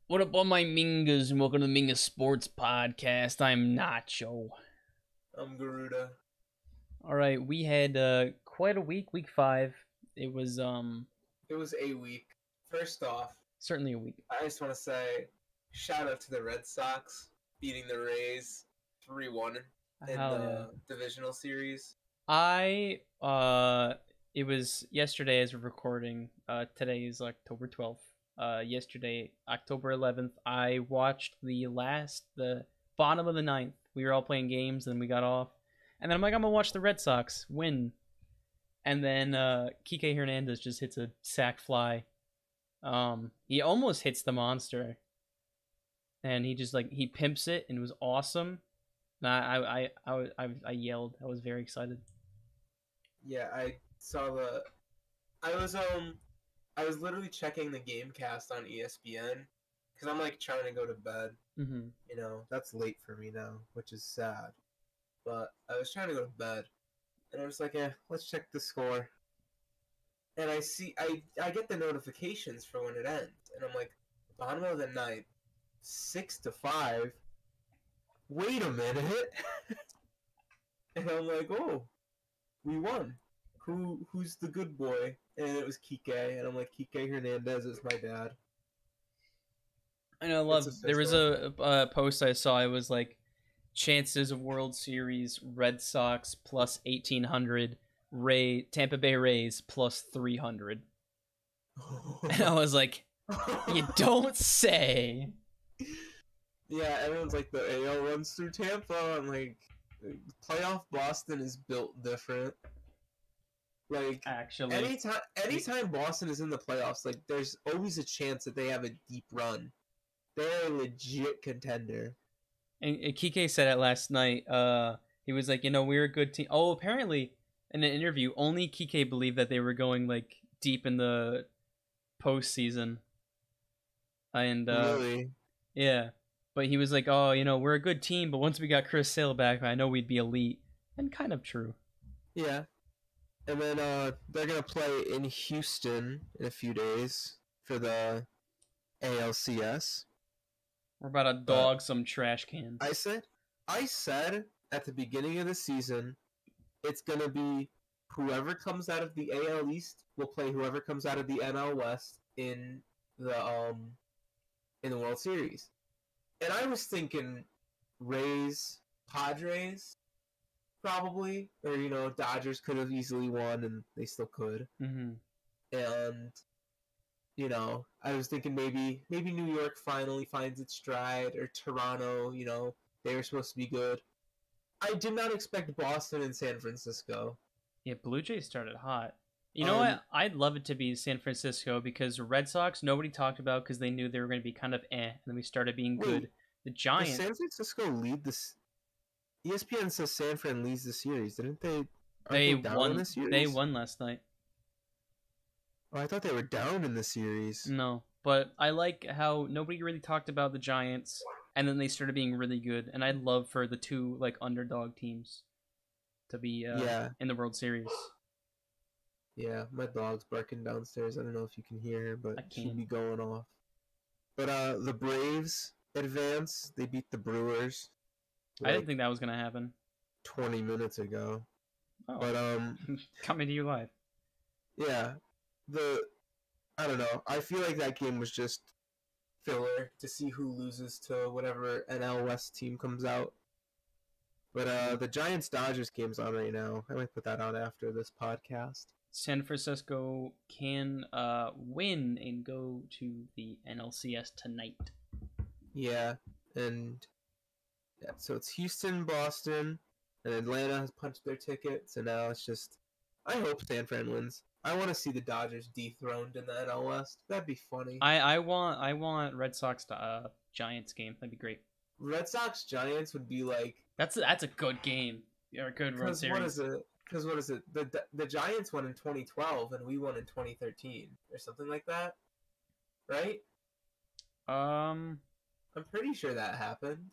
What up, all my Mingas, and welcome to the Minga Sports Podcast. I'm Nacho. I'm Garuta. All right, we had quite a week 5. It was It was a week. First off, certainly a week. I just want to say shout out to the Red Sox beating the Rays 3-1 in Hell yeah! the divisional series. I it was yesterday as we're recording. Today is October 12th. Yesterday, October 11th, I watched the bottom of the ninth. We were all playing games, and we got off, and then I'm like, I'm gonna watch the Red Sox win, and then Kike Hernandez just hits a sac fly. He almost hits the monster, and he just he pimps it, and it was awesome. And I yelled. I was very excited. Yeah, I saw the. I was I was literally checking the game cast on ESPN because I'm like trying to go to bed. Mm-hmm. You know, that's late for me now, which is sad. But I was trying to go to bed, and I was like, let's check the score. And I get the notifications for when it ends, and I'm like, bottom of the ninth, 6-5. Wait a minute, and I'm like, oh, we won. Who's the good boy? And it was Kike, and I'm like, Kike Hernandez is my dad. I know. It's There was official. a post I saw. It was like chances of World Series: Red Sox plus 1800, Tampa Bay Rays plus 300. And I was like, you don't say. Yeah, everyone's like the AL runs through Tampa, and like playoff Boston is built different. Like Actually, anytime Boston is in the playoffs, like there's always a chance that they have a deep run. They're a legit contender. and Kike said it last night. He was like, we're a good team. Oh, apparently in an interview, only Kike believed that they were going like deep in the postseason. And Really? yeah, but he was like, oh, we're a good team, but once we got Chris Sale back, I know we'd be elite. And kind of true. Yeah. And then they're gonna play in Houston in a few days for the ALCS. We're about to But dog some trash cans. I said at the beginning of the season, it's gonna be whoever comes out of the AL East will play whoever comes out of the NL West the um in the World Series. And I was thinking Rays, Padres, probably, or Dodgers could have easily won, and they still could. Mm-hmm. And I was thinking maybe New York finally finds its stride, or Toronto. They were supposed to be good. I did not expect Boston and San Francisco. Yeah, Blue Jays started hot. You know Um, what? I'd love it to be San Francisco because Red Sox nobody talked about because they knew they were going to be kind of and then we started being good. wait, The does Giants, San Francisco lead this? ESPN says San Fran leads the series. Didn't they? Aren't they they down in won. the They series? won last night. Oh, I thought they were down in the series. No, but I like how nobody really talked about the Giants, and then they started being really good. And I'd love for the two underdog teams to be Yeah, in the World Series. yeah. My dog's barking downstairs. I don't know if you can hear her, but I she'd can. be going off. But the Braves advance. They beat the Brewers I didn't like think that was gonna happen. 20 minutes ago. Oh, But coming to you live. yeah, the I don't know. I feel like that game was just filler to see who loses to whatever NL West team comes out. But the Giants Dodgers game's on right now. I might put that on after this podcast. San Francisco can win and go to the NLCS tonight. Yeah, and yeah, so it's Houston, Boston, and Atlanta has punched their ticket. So now it's just, I hope San Fran wins. I want to see the Dodgers dethroned in the NL West. That'd be funny. I want Red Sox to Giants game. That'd be great. Red Sox Giants would be like, That's a good game or a good World because what is Series. it? Because what is it? The Giants won in 2012 and we won in 2013 or something like that, right? Um, I'm pretty sure that happened.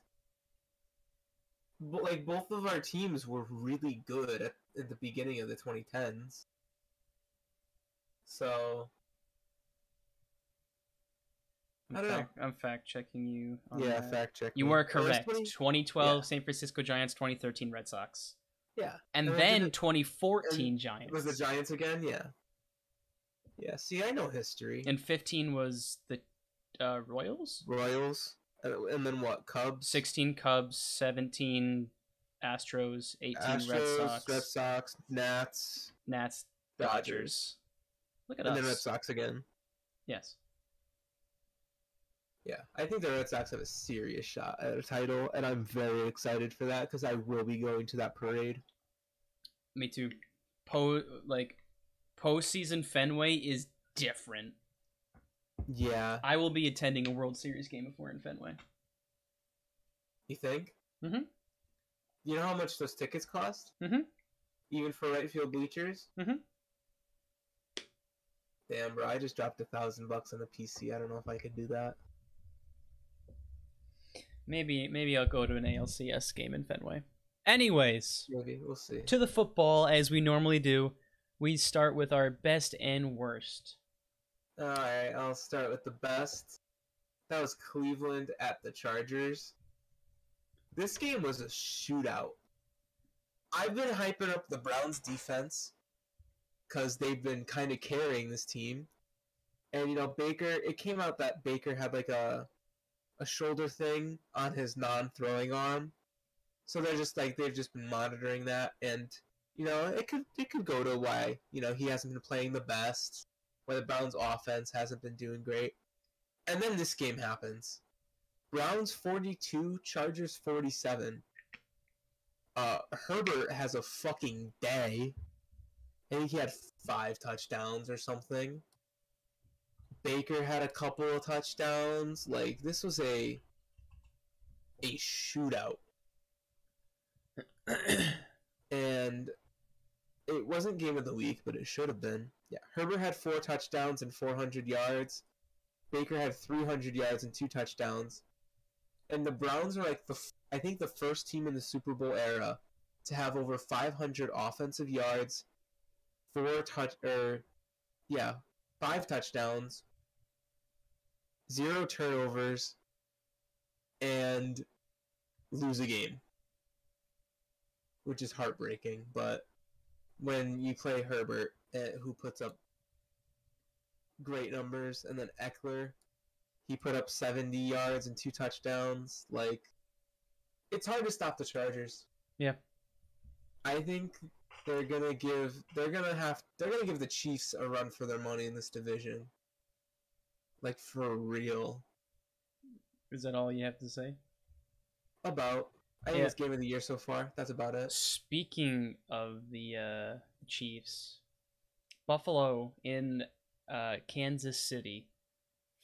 But like both of our teams were really good at the beginning of the 2010s. So I don't know. I'm fact checking you. Yeah, that. fact check. You were correct. 2012 Yeah. San Francisco Giants, 2013 Red Sox. Yeah. And then 2014 Giants. Was the Giants again? Yeah. Yeah, see, I know history. And 15 was the Royals? Royals. And then what? Cubs? 16 Cubs, 17 Astros, 18 Astros, Red Sox, Nats, Dodgers. Look at us. And then Red Sox again. Yes. Yeah, I think the Red Sox have a serious shot at a title, and I'm very excited for that because I will be going to that parade. Me too. Postseason Fenway is different. Yeah. I will be attending a World Series game if we're in Fenway. You think? Mm-hmm. You know how much those tickets cost? Mm-hmm. Even for right field bleachers? Mm-hmm. Damn, bro, I just dropped $1,000 on the PC. I don't know if I could do that. Maybe I'll go to an ALCS game in Fenway. Anyways, Maybe, we'll see. To the football, as we normally do, we start with our best and worst. Alright, I'll start with the best. That was Cleveland at the Chargers. This game was a shootout. I've been hyping up the Browns defense because they've been kind of carrying this team. And, you know, Baker, it came out that Baker had like a shoulder thing on his non-throwing arm. So they've just been monitoring that, and you know, it could go to why, you know, he hasn't been playing the best, why the Browns offense hasn't been doing great. And then this game happens. Browns 42, Chargers 47. Herbert has a fucking day. I think he had 5 touchdowns or something. Baker had a couple of touchdowns. Like, this was a shootout. And it wasn't game of the week, but it should have been. Yeah, Herbert had 4 touchdowns and 400 yards. Baker had 300 yards and 2 touchdowns. And the Browns are like I think the first team in the Super Bowl era to have over 500 offensive yards, 5 touchdowns, 0 turnovers, and lose a game. Which is heartbreaking, but when you play Herbert, who puts up great numbers, and then Eckler, he put up 70 yards and 2 touchdowns. Like, it's hard to stop the Chargers. Yeah, I think they're gonna give the Chiefs a run for their money in this division. Like, for real. Is that all you have to say? About. I think it's game of the year so far. That's about it. Speaking of the Chiefs, Buffalo in Kansas City,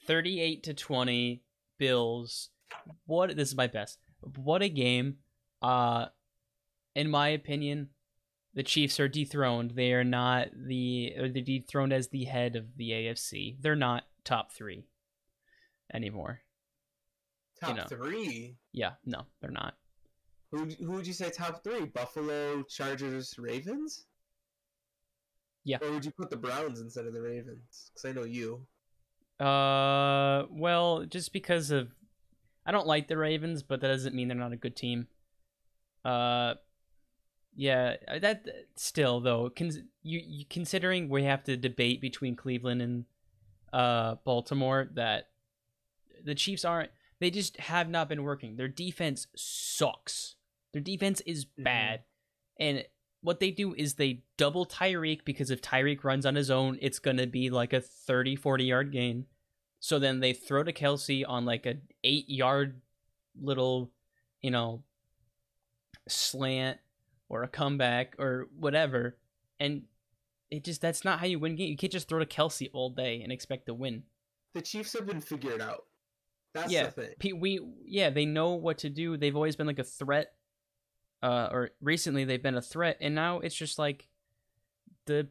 38-20 Bills. This is my best. What a game. In my opinion, the Chiefs are dethroned. They are not they're dethroned as the head of the AFC. They're not top 3 anymore. Top 3? Yeah, no, they're not. Who would you say top 3? Buffalo, Chargers, Ravens? Yeah. Or would you put the Browns instead of the Ravens? Because I know you. Well, just because of... I don't like the Ravens, but that doesn't mean they're not a good team. Yeah, that still, though, you considering we have to debate between Cleveland and Baltimore, that the Chiefs aren't... They just have not been working. Their defense sucks. Their defense is bad. And what they do is they double Tyreek, because if Tyreek runs on his own, it's going to be like a 30, 40-yard gain. So then they throw to Kelsey on like a 8-yard little, you know, slant or a comeback or whatever. And that's not how you win games. You can't just throw to Kelsey all day and expect to win. The Chiefs have been figured out. That's the thing. They know what to do. They've always been like a threat. Or recently they've been a threat, and now it's just like the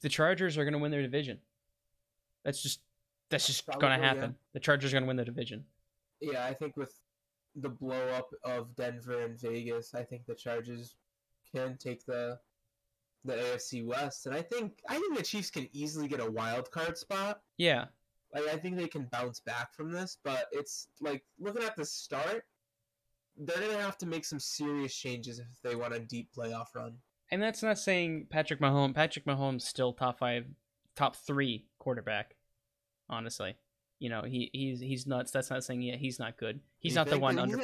Chargers are going to win their division. That's just going to happen. Yeah. The Chargers are going to win the division. Yeah, I think with the blow up of Denver and Vegas, I think the Chargers can take the AFC West, and I think the Chiefs can easily get a wild card spot. Yeah. Like, I think they can bounce back from this, but it's like looking at the start, they're gonna have to make some serious changes if they want a deep playoff run. And that's not saying Patrick Mahomes. Patrick Mahomes still top 5, top 3 quarterback. Honestly, he's nuts. That's not saying he's not good. He's not the one under.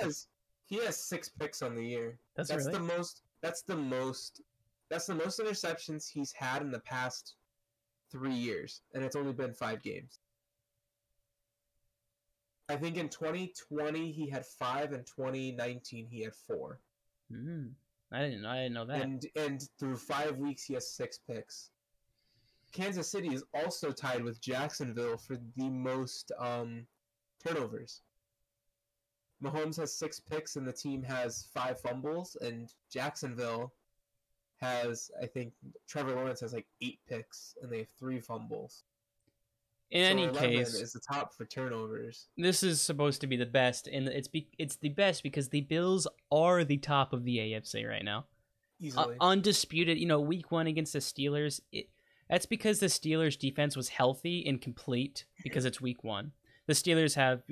He has 6 picks on the year. That's really? the most. That's the most interceptions he's had in the past 3 years, and it's only been 5 games. I think in 2020 he had 5, and 2019 he had 4. I didn't know that. And through 5 weeks he has 6 picks. Kansas City is also tied with Jacksonville for the most turnovers. Mahomes has 6 picks and the team has 5 fumbles, and Jacksonville has, I think, Trevor Lawrence has like 8 picks and they have 3 fumbles. In any case, is the top for turnovers. This is supposed to be the best, and it's the best because the Bills are the top of the AFC right now, easily undisputed. Week 1 against the Steelers, that's because the Steelers' defense was healthy and complete because it's week 1. The Steelers have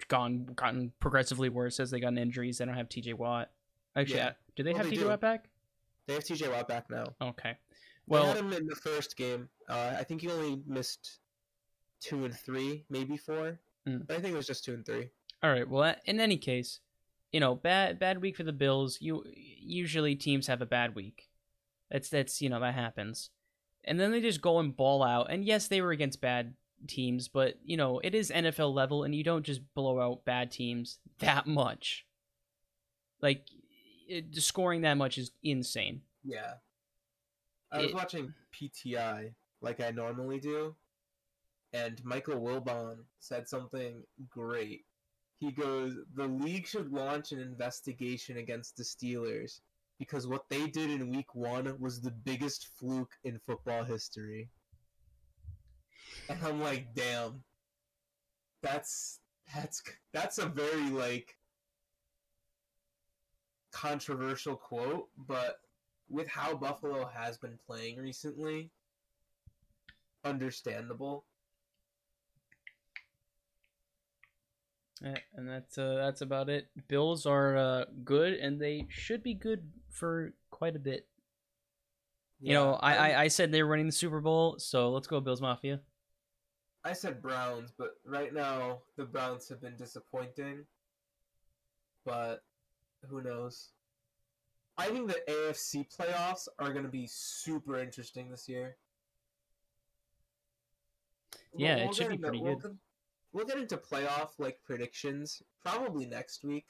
gotten progressively worse as they got injuries. They don't have TJ Watt. Actually, do they have TJ Watt back? They have TJ Watt back now. Okay. Well, they had him in the first game. I think he only missed 2 and 3, maybe 4. But I think it was just 2 and 3. All right. Well, in any case, bad week for the Bills. Usually teams have a bad week. That's that happens, and then they just go and ball out. And yes, they were against bad teams, but it is NFL level, and you don't just blow out bad teams that much. Like scoring that much is insane. Yeah. I was watching PTI like I normally do, and Michael Wilbon said something great. He goes, "The league should launch an investigation against the Steelers because what they did in week 1 was the biggest fluke in football history." And I'm like, damn. That's a very controversial quote, but with how Buffalo has been playing recently, understandable. Yeah, and that's about it. Bills are good, and they should be good for quite a bit. Yeah, I said they were winning the Super Bowl, so let's go Bills Mafia. I said Browns, but right now the Browns have been disappointing. But who knows? I think the AFC playoffs are going to be super interesting this year. Yeah, it should be pretty good. We'll get into playoff predictions probably next week.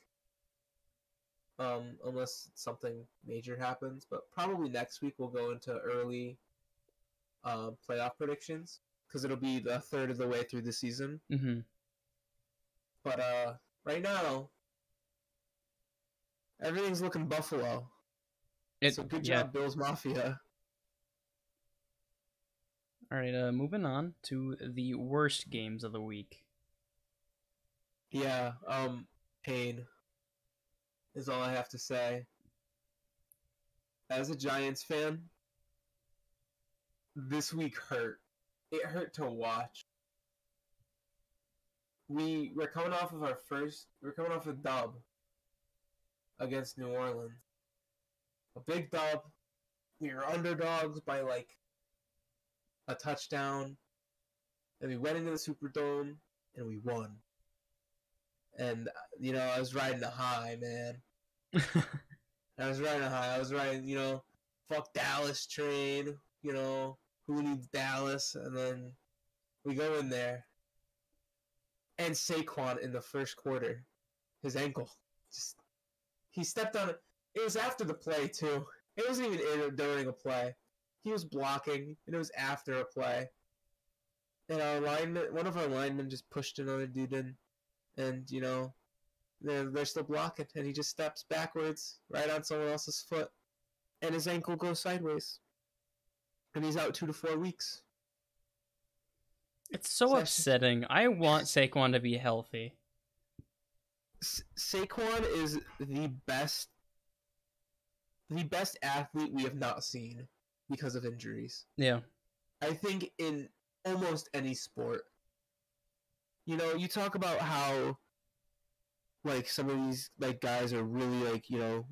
Unless something major happens, but probably next week we'll go into early playoff predictions because it'll be the third of the way through the season. Mm-hmm. But right now, everything's looking Buffalo. So good job, Bills Mafia. All right, moving on to the worst games of the week. Yeah, pain is all I have to say. As a Giants fan, this week hurt. It hurt to watch. We're coming off of we're coming off a dub against New Orleans. A big dub. We were underdogs by a touchdown. And we went into the Superdome and we won. And, I was riding the high, man. I was riding, fuck Dallas train, who needs Dallas? And then we go in there. And Saquon in the first quarter, his ankle, he stepped on it. It was after the play, too. It wasn't even during a play. He was blocking, and it was after a play. And one of our linemen just pushed another dude in. And, they're still blocking. And he just steps backwards, right on someone else's foot. And his ankle goes sideways. And he's out 2 to 4 weeks. It's so upsetting. I want Saquon to be healthy. Saquon is the best athlete we have not seen because of injuries. Yeah. I think in almost any sport. You know, you talk about how like some of these like guys are really like, you know,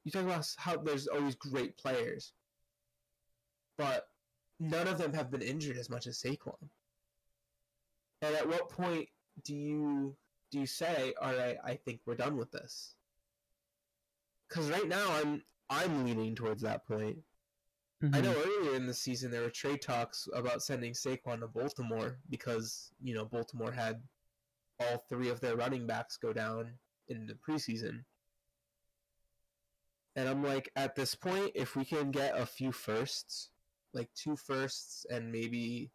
you talk about how there's always great players, but none of them have been injured as much as Saquon. And at what point do you say, all right, I think we're done with this? Because right now I'm leaning towards that point. I know earlier in the season there were trade talks about sending Saquon to Baltimore because, you know, Baltimore had all three of their running backs go down in the preseason. And I'm like, at this point, if we can get a few firsts, like 2 firsts and maybe,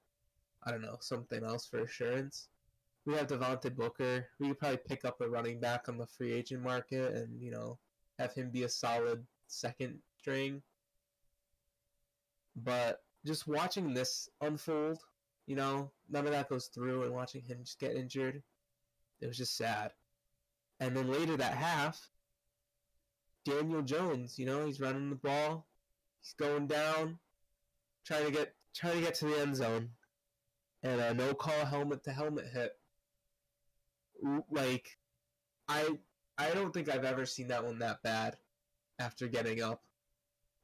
I don't know, something else for assurance. We have Devontae Booker. We could probably pick up a running back on the free agent market and, you know, have him be a solid second string. But just watching this unfold, you know, none of that goes through, and watching him just get injured, it was just sad. And then later that half, Daniel Jones, you know, he's running the ball, he's going down, trying to get to the end zone, and a no call helmet to helmet hit. Like, I don't think I've ever seen that one that bad after getting up.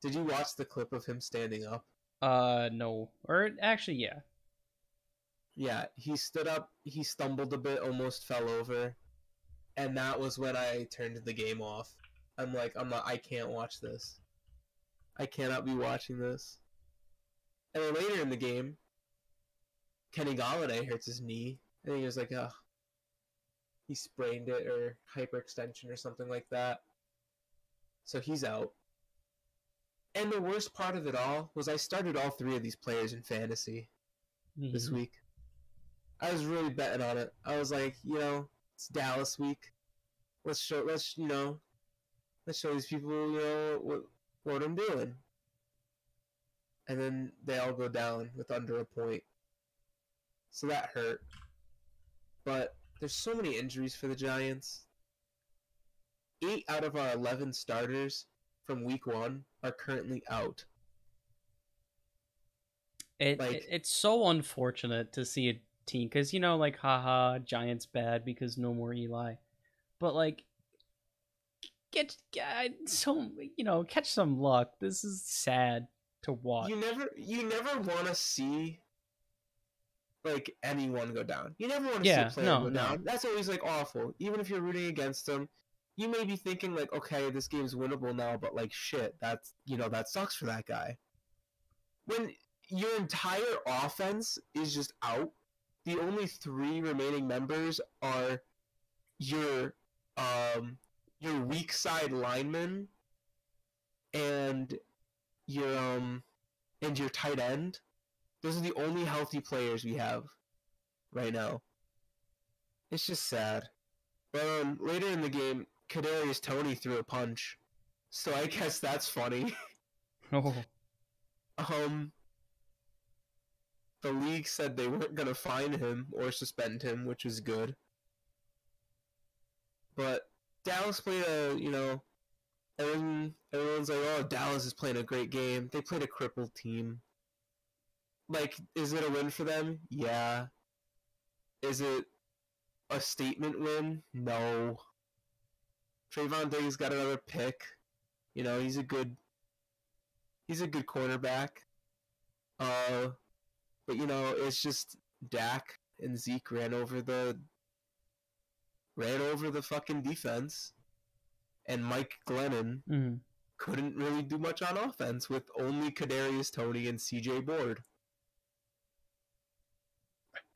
Did you watch the clip of him standing up? No. Or actually, yeah. Yeah, he stood up, he stumbled a bit, almost fell over, and that was when I turned the game off. I can't watch this. I cannot be watching this. And then later in the game, Kenny Golladay hurts his knee. I think he was like, he sprained it or hyperextension or something like that. So he's out. And the worst part of it all was I started all 3 of these players in fantasy this week. I was really betting on it. I was like, you know, it's Dallas week. Let's show these people, you know, what I'm doing. And then they all go down with under a point. So that hurt. But there's so many injuries for the Giants. 8 out of our 11 starters from week 1 are currently out. It's so unfortunate to see a team, because, you know, like, haha, Giants bad because no more Eli. But, like, get some, you know, catch some luck. This is sad to watch. You never want to see, like, anyone go down. You never want to see a player go down. That's always, like, awful. Even if you're rooting against them, you may be thinking, like, okay, this game's winnable now, but, like, shit, that's, you know, that sucks for that guy. When your entire offense is just out, the only 3 remaining members are your weak side lineman and your tight end. Those are the only healthy players we have right now. It's just sad. But later in the game, Kadarius Toney threw a punch, so I guess that's funny. Oh. The league said they weren't gonna fine him or suspend him, which is good. But Dallas played everyone's like, oh, Dallas is playing a great game. They played a crippled team. Like, is it a win for them? Yeah. Is it a statement win? No. Trayvon Diggs got another pick. You know, he's a good cornerback. But you know, it's just Dak and Zeke ran over the fucking defense, and Mike Glennon couldn't really do much on offense with only Kadarius Toney and C.J. Board.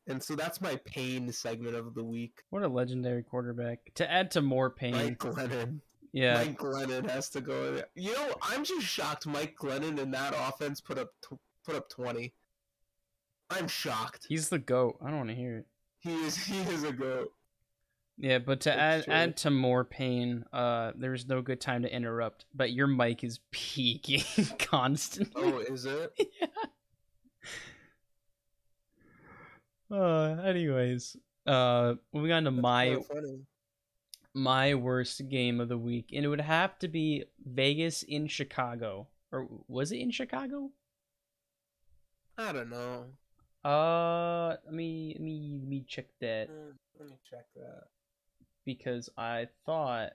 And so that's my pain segment of the week. What a legendary quarterback. To add to more pain, Mike Glennon. Yeah. Mike Glennon has to go in there. You know, I'm just shocked Mike Glennon in that offense put up 20. I'm shocked. He's the GOAT. I don't want to hear it. He is a GOAT. Yeah, but to add to more pain, there's no good time to interrupt, but your mic is peaking constantly. Oh, is it? Yeah. Anyways, moving on to my worst game of the week, and it would have to be Vegas in Chicago. Or was it in Chicago? I don't know. Let me check that Let me check that. because I thought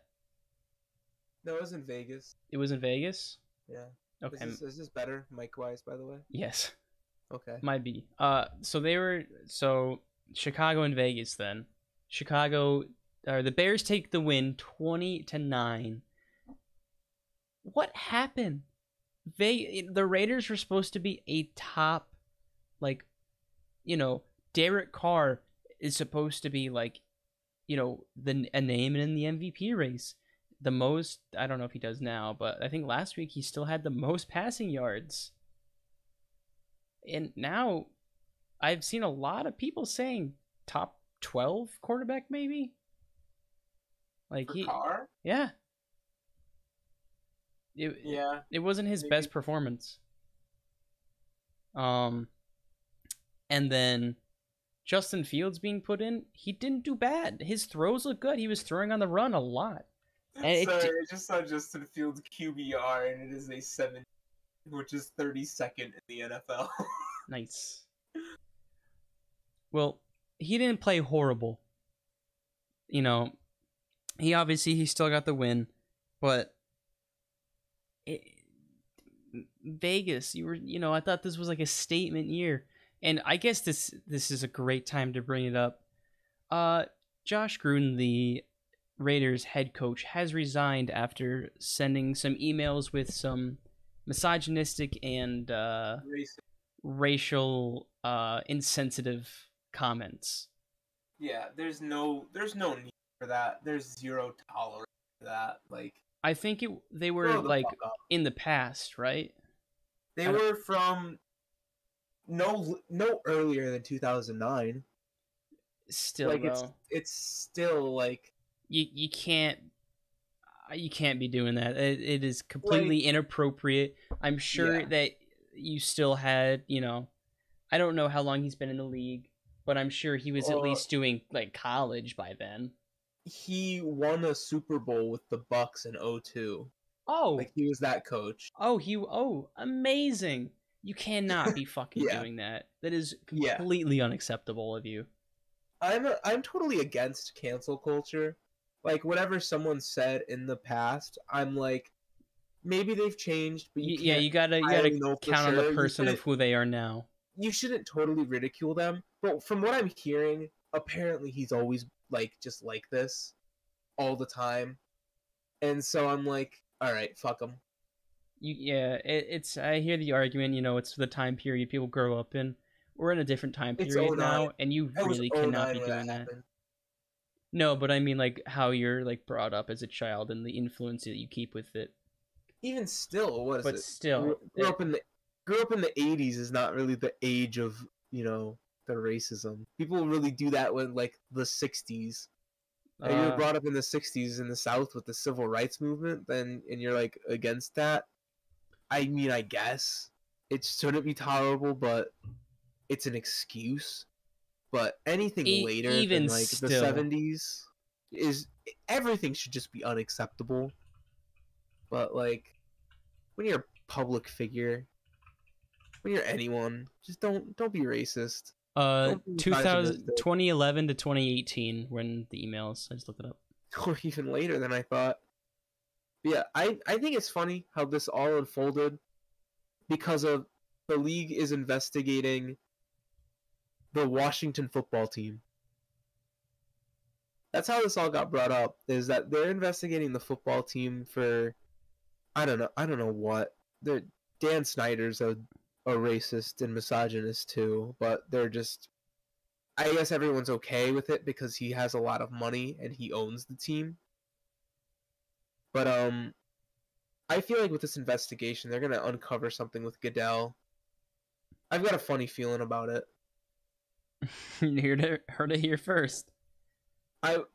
No, it was in Vegas. it was in Vegas. Yeah. Okay. Is this better mic wise, by the way? Yes, Okay. might be. So Chicago and Vegas then. Chicago, the Bears take the win 20-9. What happened? The Raiders were supposed to be a top, like, Derek Carr is supposed to be like, a name in the MVP race. The most, I don't know if he does now, but I think last week he still had the most passing yards. And now I've seen a lot of people saying top 12 quarterback maybe. Like For Carr? yeah. Yeah. It wasn't his best performance. And then Justin Fields being put in, he didn't do bad. His throws look good. He was throwing on the run a lot. And sorry, I just saw Justin Fields QBR, and it is a 7, which is 32nd in the NFL. Nice. Well, he didn't play horrible. He still got the win, but Vegas, I thought this was like a statement year, and I guess this is a great time to bring it up. Josh Gruden, the Raiders head coach, has resigned after sending some emails with some misogynistic and racial insensitive comments. Yeah, there's no need for that. There's zero tolerance for that. Like, I think they were like in the past, right? They were from no earlier than 2009. Still, like though, it's still like you can't be doing that. It is completely inappropriate. I'm sure that you still had, I don't know how long he's been in the league, but I'm sure he was at least doing like college by then. He won a Super Bowl with the Bucks in 2002. Oh, like he was that coach. Amazing. You cannot be fucking doing that. That is completely unacceptable of you. I'm totally against cancel culture. Like, whatever someone said in the past, I'm like, maybe they've changed, but you gotta count on the person of who they are now. You shouldn't totally ridicule them. But from what I'm hearing, apparently he's always just like this all the time. And so I'm like, all right, fuck him. I hear the argument, it's the time period people grow up in. We're in a different time period now, and you really cannot be doing that. No, but I mean, like, how you're like brought up as a child and the influence that you keep with it. Even still, what is it? But still, grew up in the 80s is not really the age of, the racism. People really do that when like the 60s. You were brought up in the 60s in the South with the civil rights movement, and you're like against that. I mean, I guess it shouldn't be tolerable, but it's an excuse. But anything later than like the 70s everything should just be unacceptable. But like, when you're a public figure, when you're anyone, just don't be racist. 2011 to 2018 when the emails. I just looked it up. Or even later than I thought. Yeah, I think it's funny how this all unfolded because of the league is investigating the Washington football team. That's how this all got brought up, is that they're investigating the football team for I don't know what. Dan Snyder's a racist and misogynist too, but they're just, I guess everyone's okay with it because he has a lot of money and he owns the team. But I feel like with this investigation, they're gonna uncover something with Goodell. I've got a funny feeling about it. Heard it here first. I'm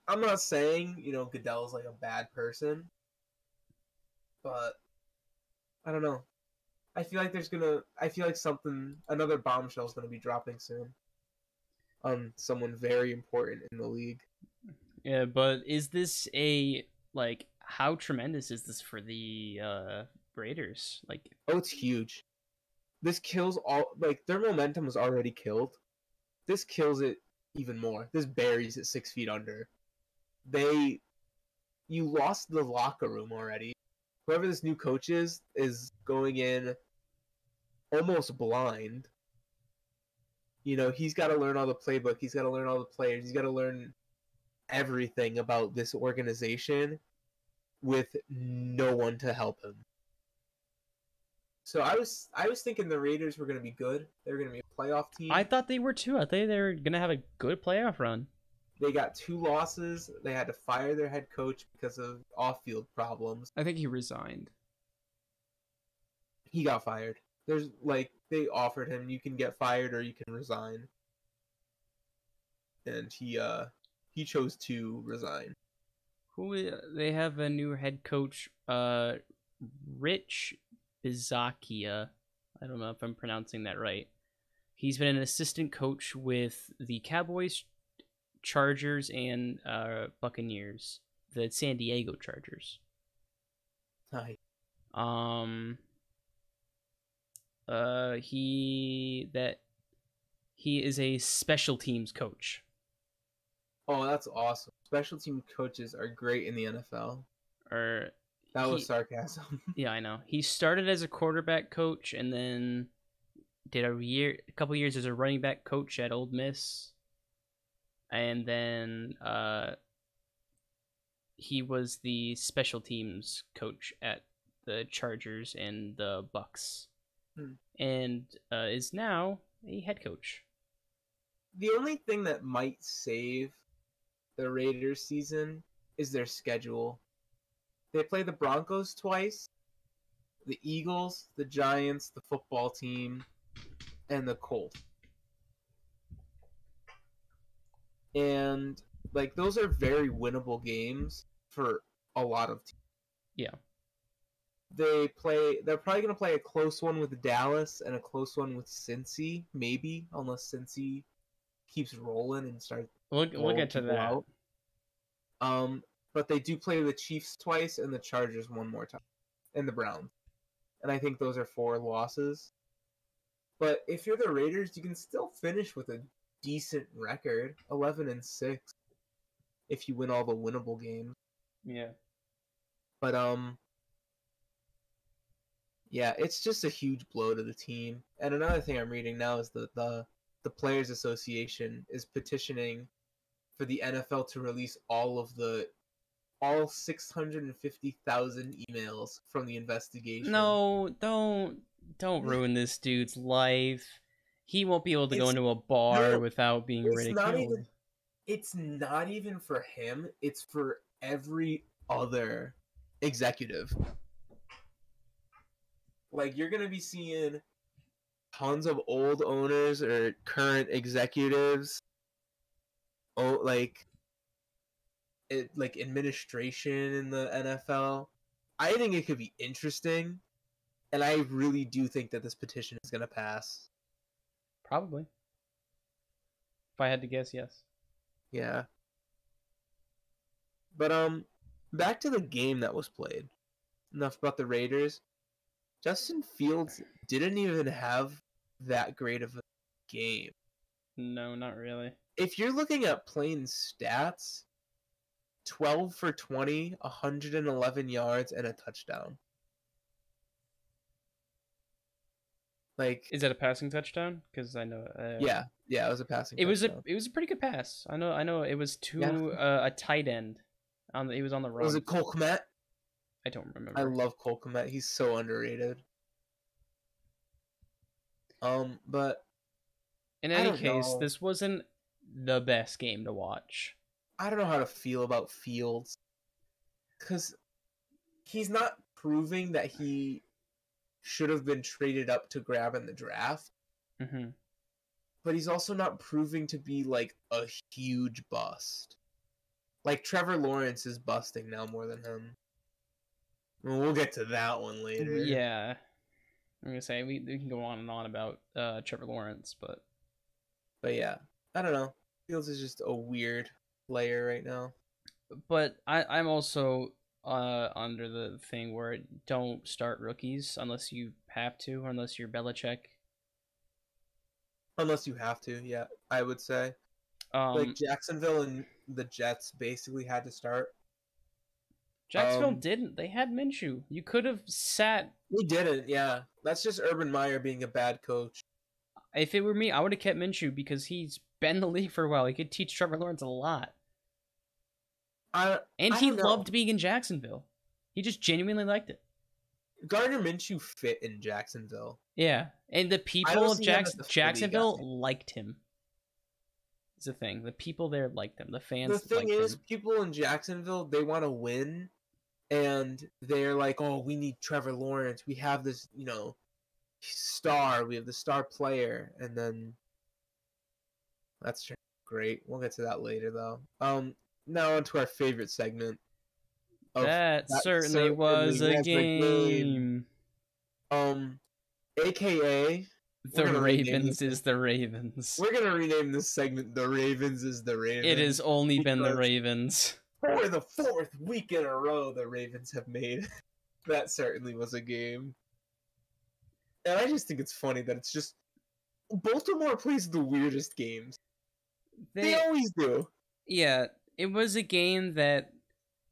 not saying Goodell's like a bad person, but I don't know. I feel like another bombshell is gonna be dropping soon on someone very important in the league. Yeah, but is this how tremendous is this for the Raiders? Oh, it's huge. this kills all, like, their momentum was already killed. This kills it even more. This buries it 6 feet under. You lost the locker room already. Whoever this new coach is going in almost blind. You know, he's got to learn all the playbook. He's got to learn all the players. He's got to learn everything about this organization with no one to help him. So I was thinking the Raiders were going to be good. They were going to be a playoff team. I thought they were too. I thought they were going to have a good playoff run. They got 2 losses. They had to fire their head coach because of off-field problems. I think he resigned. He got fired. There's, like, they offered him, you can get fired or you can resign. And he chose to resign. They have a new head coach, Rich Bizakia. I don't know if I'm pronouncing that right. He's been an assistant coach with the Cowboys, Chargers, and Buccaneers. The San Diego Chargers. Hi. He is a special teams coach. Oh, that's awesome. Special team coaches are great in the NFL. That was sarcasm. Yeah, I know. He started as a quarterback coach and then did a couple years as a running back coach at Ole Miss. And then he was the special teams coach at the Chargers and the Bucks. And is now a head coach. The only thing that might save the Raiders season is their schedule. They play the Broncos twice, the Eagles, the Giants, the football team, and the Colts. And, like, those are very winnable games for a lot of teams. Yeah. They're probably going to play a close one with Dallas and a close one with Cincy, maybe, unless Cincy keeps rolling and starts. We'll get to that. Out. But they do play the Chiefs twice and the Chargers one more time, and the Browns. And I think those are 4 losses. But if you're the Raiders, you can still finish with a decent record, 11-6, if you win all the winnable games. Yeah. But yeah, it's just a huge blow to the team. And another thing I'm reading now is that the Players Association is petitioning for the NFL to release all 650,000 emails from the investigation. No, don't ruin this dude's life. He won't be able to go into a bar without being ridiculed. It's not even for him. It's for every other executive. Like, you're going to be seeing tons of old owners or current executives, like administration in the NFL. I think it could be interesting, and I really do think that this petition is going to pass. Probably. If I had to guess, yes. Yeah. But back to the game that was played. Enough about the Raiders. Justin Fields didn't even have that great of a game. No, not really. If you're looking at plain stats, 12 for 20, 111 yards, and a touchdown. Like, is that a passing touchdown? Because I know. Yeah, it was a passing. It touchdown. It was a pretty good pass. I know. It was to a tight end. He was on the run. Was it Cole Kmet? I don't remember. I love Cole Kmet. He's so underrated. But in any case, this wasn't the best game to watch. I don't know how to feel about Fields, because he's not proving that he should have been traded up to grab in the draft. Mm-hmm. But he's also not proving to be like a huge bust. Like, Trevor Lawrence is busting now more than him. Well, we'll get to that one later. Yeah. I'm going to say, we can go on and on about Trevor Lawrence, but yeah, I don't know. Fields is just a weird player right now. But I'm also under the thing where don't start rookies unless you have to, or unless you're Belichick. Unless you have to, yeah, I would say. Like Um, Jacksonville and the Jets basically had to start. Jacksonville didn't. They had Minshew. You could have sat. We didn't, yeah. That's just Urban Meyer being a bad coach. If it were me, I would have kept Minshew because he's been in the league for a while. He could teach Trevor Lawrence a lot. And I he don't know. loved being in Jacksonville. He just genuinely liked it. Gardner Minshew fit in Jacksonville. Yeah. And the I people don't of see him as the Philly Jacksonville guy. liked him. It's the thing. The people there liked him. The The fans thing liked is, him. people in Jacksonville, they want to win, and they're like, "Oh, we need Trevor Lawrence. We have this, star. We have the star player." And then that's great. We'll get to that later, though. Now on to our favorite segment. That certainly was a game. AKA The Ravens is the Ravens. We're gonna rename this segment "The Ravens is the Ravens." It has only been the because Ravens. For the fourth week in a row, the Ravens have made. That certainly was a game. And I just think it's funny that it's just Baltimore plays the weirdest games. They always do. Yeah, it was a game that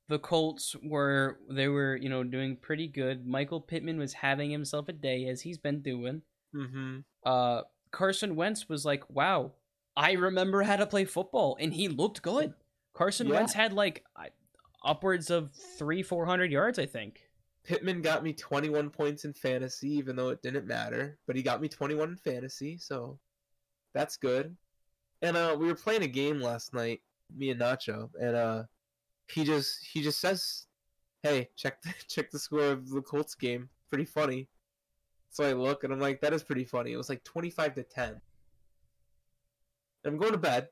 the Colts were doing pretty good. Michael Pittman was having himself a day, as he's been doing. Mm-hmm. Carson Wentz was like, wow, I remember how to play football, and he looked good. Carson Wentz had like upwards of 300-400 yards, I think. Pittman got me 21 points in fantasy, even though it didn't matter. But he got me 21 in fantasy, so that's good. And we were playing a game last night, me and Nacho, and he just says, "Hey, check the score of the Colts game. Pretty funny." So I look and I'm like, "That is pretty funny." It was like 25-10. I'm going to bed.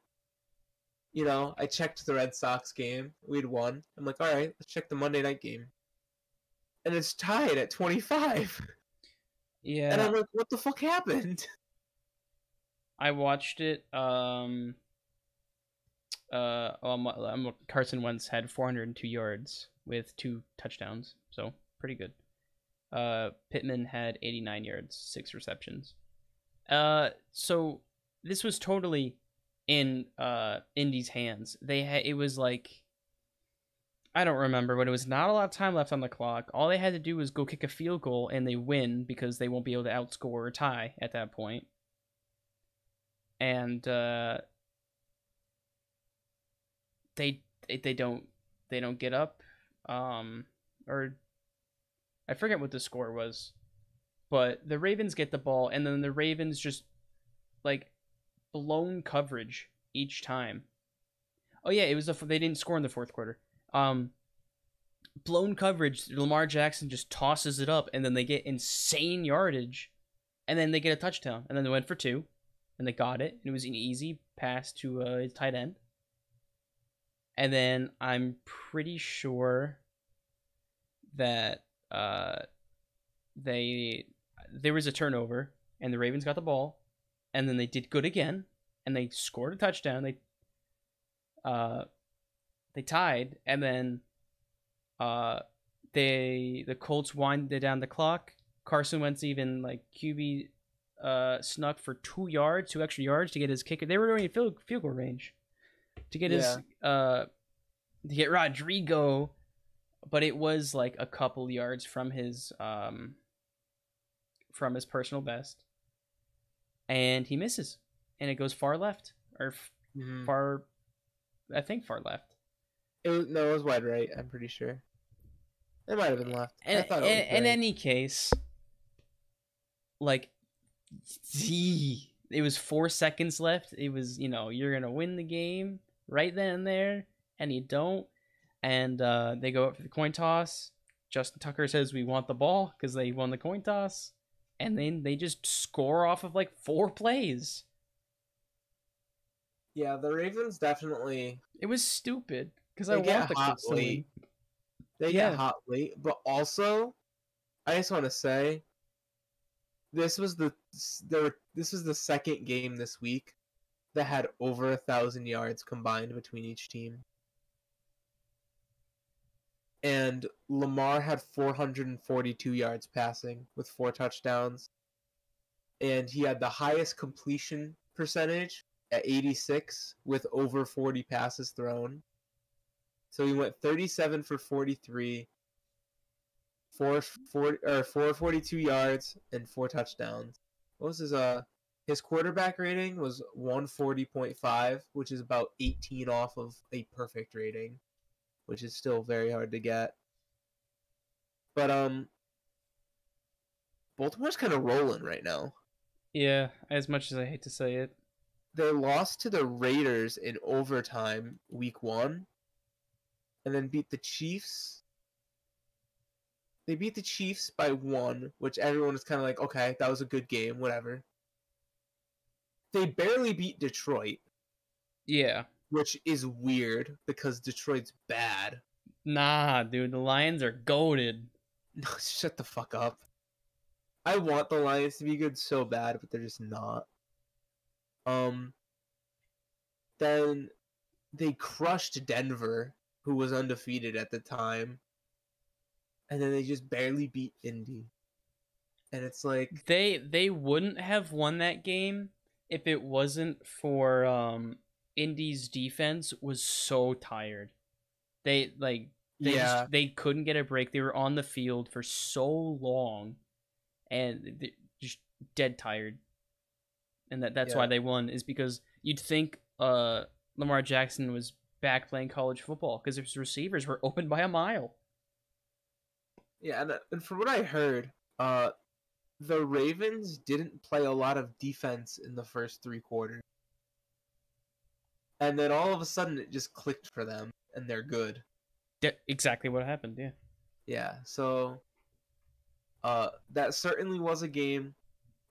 I checked the Red Sox game. We'd won. I'm like, all right, let's check the Monday night game. And it's tied at 25. Yeah. And I'm like, what the fuck happened? I watched it. Carson Wentz had 402 yards with 2 touchdowns, so pretty good. Pittman had 89 yards, 6 receptions. So this was totally in Indy's hands. It was like, I don't remember, but it was not a lot of time left on the clock. All they had to do was go kick a field goal and they win because they won't be able to outscore or tie at that point. And they don't get up, or I forget what the score was, but the Ravens get the ball and then the Ravens just like blown coverage each time. Oh yeah, they didn't score in the fourth quarter. Blown coverage. Lamar Jackson just tosses it up, and then they get insane yardage, and then they get a touchdown, and then they went for 2, and they got it. And it was an easy pass to a tight end. And then I'm pretty sure that there was a turnover, and the Ravens got the ball, and then they did good again, and they scored a touchdown. They tied, and then the Colts winded down the clock. Carson Wentz even like QB snuck for 2 extra yards to get his kicker. They were already in field goal range to get his to get Rodrigo, but it was like a couple yards from his personal best, and he misses, and it goes far left or far left. It was wide right. I'm pretty sure. It might have been left. In any case, like, it was 4 seconds left. It was, you're gonna win the game right then and there, and you don't. And they go up for the coin toss. Justin Tucker says we want the ball because they won the coin toss, and then they just score off of like 4 plays. Yeah, the Ravens definitely. It was stupid because I want the Colts to win. They get hot late, but also, I just want to say, this was the second game this week that had over 1,000 yards combined between each team, and Lamar had 442 yards passing with 4 touchdowns, and he had the highest completion percentage at 86 with over 40 passes thrown. So he went 37 for 43, 442 yards, and 4 touchdowns. What was his quarterback rating was 140.5, which is about 18 off of a perfect rating, which is still very hard to get. But Baltimore's kind of rolling right now. Yeah, as much as I hate to say it. They lost to the Raiders in overtime week 1 and then beat the Chiefs. They beat the Chiefs by 1, which everyone was kind of like, okay, that was a good game, whatever. They barely beat Detroit. Yeah. Which is weird because Detroit's bad. Nah, dude, the Lions are goated. No, shut the fuck up. I want the Lions to be good so bad, but they're just not. Then they crushed Denver, who was undefeated at the time. And then they just barely beat Indy. And it's like they wouldn't have won that game if it wasn't for Indy's defense was so tired. They couldn't get a break. They were on the field for so long and they just dead tired. And that's why they won, is because you'd think Lamar Jackson was back playing college football because his receivers were open by a mile. Yeah, and from what I heard, the Ravens didn't play a lot of defense in the first 3 quarters. And then all of a sudden it just clicked for them, and they're good. Yeah, exactly what happened, yeah. Yeah, so that certainly was a game.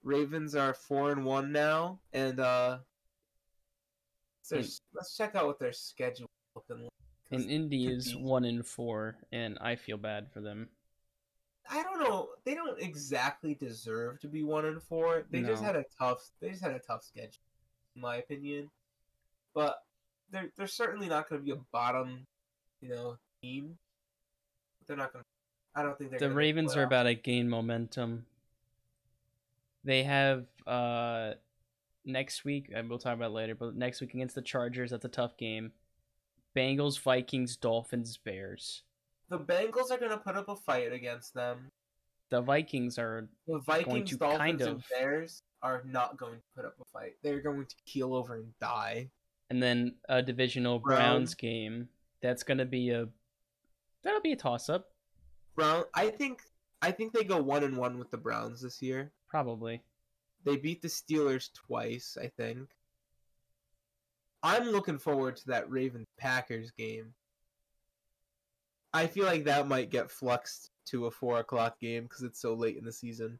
Ravens are 4-1 now, and let's check out what their schedule is looking like. And Indy is 1-4, and I feel bad for them. I don't know. They don't exactly deserve to be 1-4. They just had a tough schedule, in my opinion. But they're certainly not going to be a bottom, team. They're not going to. I don't think they're. The Ravens are about to gain momentum. They have next week, and we'll talk about it later, but next week against the Chargers, that's a tough game. Bengals, Vikings, Dolphins, Bears. The Bengals are going to put up a fight against them. The Vikings, Dolphins, and Bears are not going to put up a fight. They're going to keel over and die. And then a divisional Browns game. That's going to be that'll be a toss-up. I think they go 1-1 with the Browns this year. Probably. They beat the Steelers twice, I think. I'm looking forward to that Ravens-Packers game. I feel like that might get fluxed to a 4 o'clock game because it's so late in the season.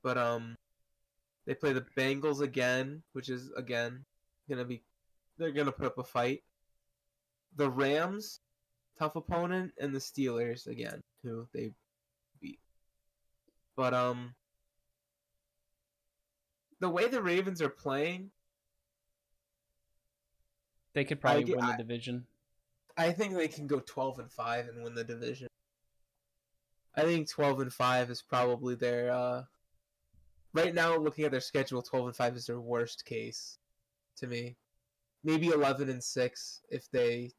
But they play the Bengals again, which is again they're gonna put up a fight. The Rams, tough opponent, and the Steelers again, who they beat. But the way the Ravens are playing, they could probably win the division. I think they can go 12-5 and win the division. I think 12-5 is probably their right now, looking at their schedule, 12-5 is their worst case to me. Maybe 11-6 if they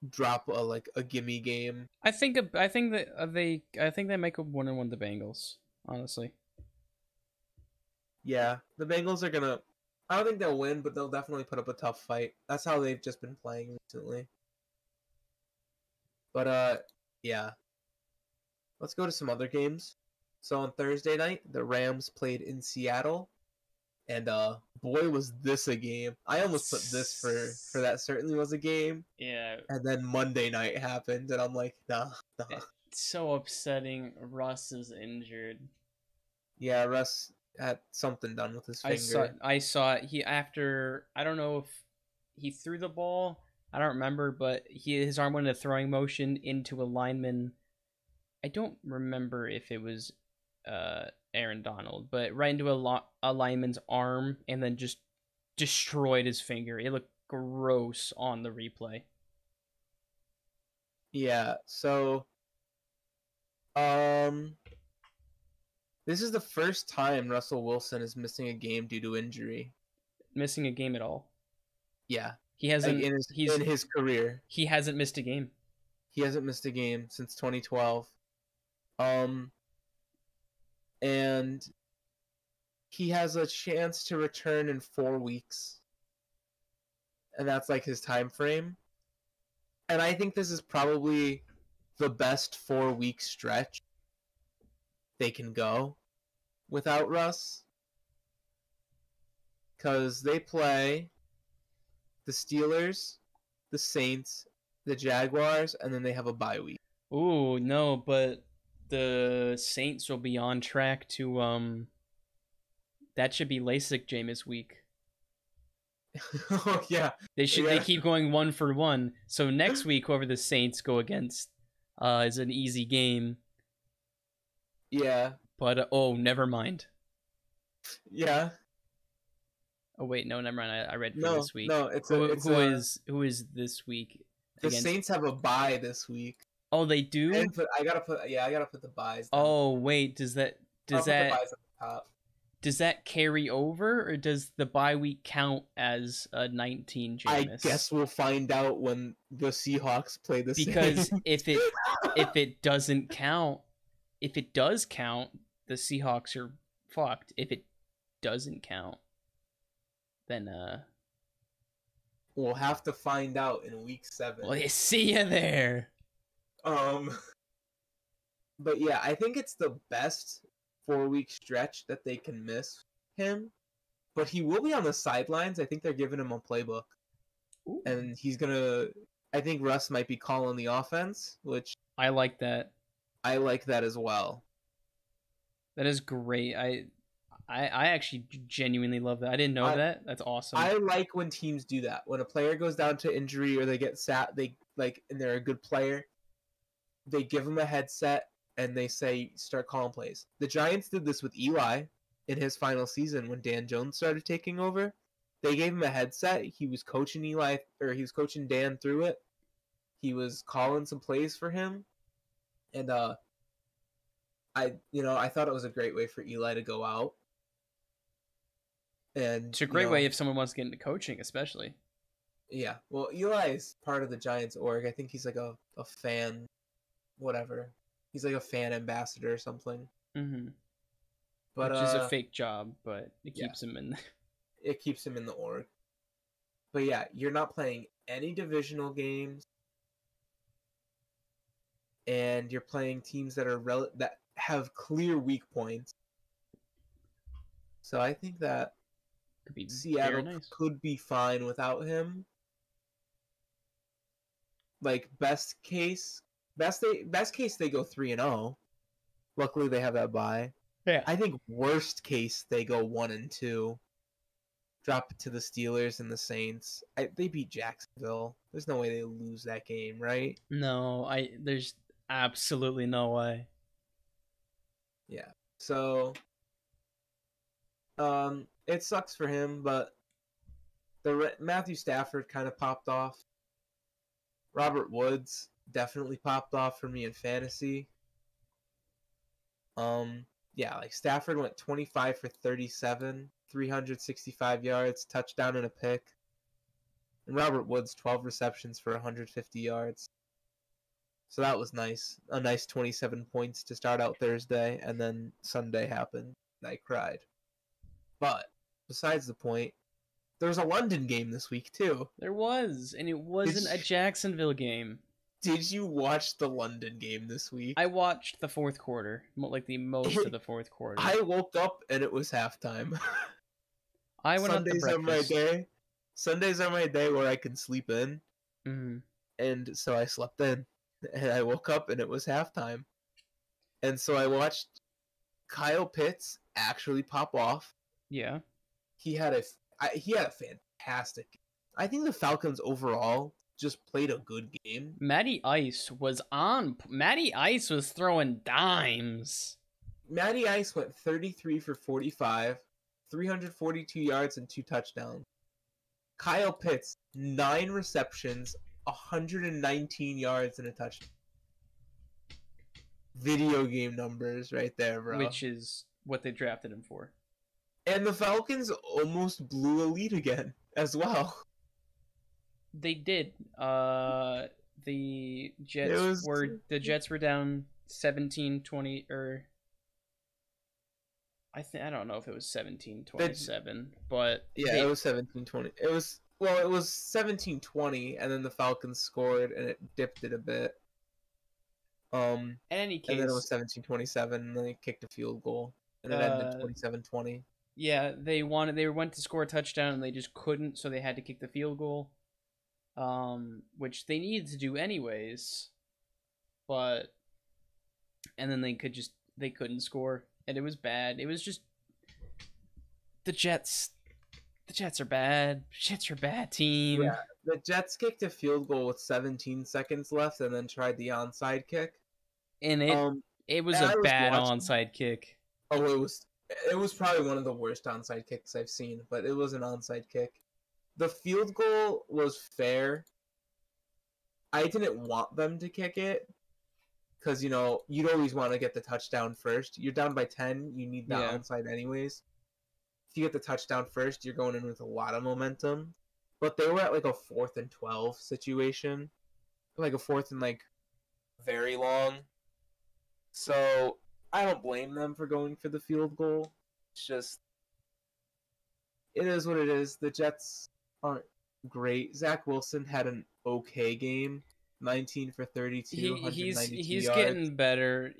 drop a gimme game. I think they make a 1-1 the Bengals, honestly. Yeah, the Bengals are gonna. I don't think they'll win, but they'll definitely put up a tough fight. That's how they've just been playing recently. But yeah. Let's go to some other games. So on Thursday night, the Rams played in Seattle, and boy was this a game. I almost put this for that certainly was a game. Yeah. And then Monday night happened, and I'm like, nah. It's so upsetting. Russ is injured. Yeah, Russ had something done with his finger. I saw it. I don't know if he threw the ball. I don't remember, but his arm went in a throwing motion into a lineman. I don't remember if it was Aaron Donald, but right into a lineman's arm and then just destroyed his finger. It looked gross on the replay. Yeah, so this This is the first time Russell Wilson is missing a game due to injury. Missing a game at all. Yeah. He hasn't. Like in his career. He hasn't missed a game. He hasn't missed a game since 2012. And he has a chance to return in 4 weeks. And that's like his time frame. And I think this is probably the best 4-week stretch they can go without Russ. Because they play the Steelers, the Saints, the Jaguars, and then they have a bye week. Ooh, no, but the Saints will be on track to that should be LASIK Jameis week. Oh yeah. They keep going 1 for 1. So next week whoever the Saints go against is an easy game. Yeah. But never mind. Yeah. Oh wait, no, never mind. I read for this week. No, who is this week? The Saints have a bye this week. Oh, they do? I gotta put the byes down. Oh wait, does that I'll put the byes at the top. Does that carry over, or does the bye week count as a 19 Jameis? I guess we'll find out when the Seahawks play the because Saints. if it doesn't count, if it does count, the Seahawks are fucked. If it doesn't count, then we'll have to find out in week 7. Well, see you there. But yeah, I think it's the best 4-week stretch that they can miss him. But he will be on the sidelines. I think they're giving him a playbook. Ooh. And I think Russ might be calling the offense, which I like that. I like that as well. That is great. I actually genuinely love that. I didn't know that. That's awesome. I like when teams do that. When a player goes down to injury or they get sat, and they're a good player, they give them a headset and they say, start calling plays. The Giants did this with Eli in his final season when Dan Jones started taking over. They gave him a headset. He was coaching he was coaching Dan through it. He was calling some plays for him. And I thought it was a great way for Eli to go out. And it's a great way if someone wants to get into coaching, especially. Yeah. Well, Eli is part of the Giants org. I think he's like a fan, whatever. He's like a fan ambassador or something. Mm-hmm. Which is a fake job, but it keeps him in. It keeps him in the org. But yeah, you're not playing any divisional games, and you're playing teams that that have clear weak points. So I think that Seattle could be fine without him. Like best case they go 3-0. Luckily they have that bye. Yeah. I think worst case they go 1-2. Drop it to the Steelers and the Saints. They beat Jacksonville. There's no way they lose that game, right? No, there's absolutely no way. Yeah. So it sucks for him, but Matthew Stafford kind of popped off. Robert Woods definitely popped off for me in fantasy. Yeah, like Stafford went 25 for 37, 365 yards, touchdown and a pick. And Robert Woods 12 receptions for 150 yards. So that was nice. A nice 27 points to start out Thursday, and then Sunday happened. And I cried. But besides the point, there was a London game this week too. There was, and it wasn't a Jacksonville game. Did you watch the London game this week? I watched the fourth quarter, like the most of the fourth quarter. I woke up and it was halftime. I went out to breakfast. Sundays are my day where I can sleep in. Mm-hmm. And so I slept in. And I woke up and it was halftime. And so I watched Kyle Pitts actually pop off. Yeah. He had a fantastic game. I think the Falcons overall just played a good game. Matty Ice was throwing dimes. Matty Ice went 33 for 45, 342 yards and 2 touchdowns. Kyle Pitts, 9 receptions, 119 yards and a touchdown. Video game numbers right there, bro. Which is what they drafted him for. And the Falcons almost blew a lead again as well. They did. The Jets were down 17-20, or I don't know if it was 17-27, but it was 17-20. It was 17-20, and then the Falcons scored and it dipped it a bit. In any case, and then it was 17-27, and then they kicked a field goal, and it ended 27-20. Yeah, they went to score a touchdown and they just couldn't, so they had to kick the field goal, which they needed to do anyways, and then they couldn't score, and it was bad. It was just the Jets are bad. Jets are a bad team. Yeah, the Jets kicked a field goal with 17 seconds left, and then tried the onside kick. And it was a bad onside kick. Oh, it was probably one of the worst onside kicks I've seen, but it was an onside kick. The field goal was fair. I didn't want them to kick it because, you'd always want to get the touchdown first. You're down by 10, you need that onside anyways. If you get the touchdown first, you're going in with a lot of momentum. But they were at like a 4th and 12 situation. Like a 4th and very long. So I don't blame them for going for the field goal. It's just, it is what it is. The Jets aren't great. Zach Wilson had an okay game, 19 for 32, 192 he's yards. Getting better.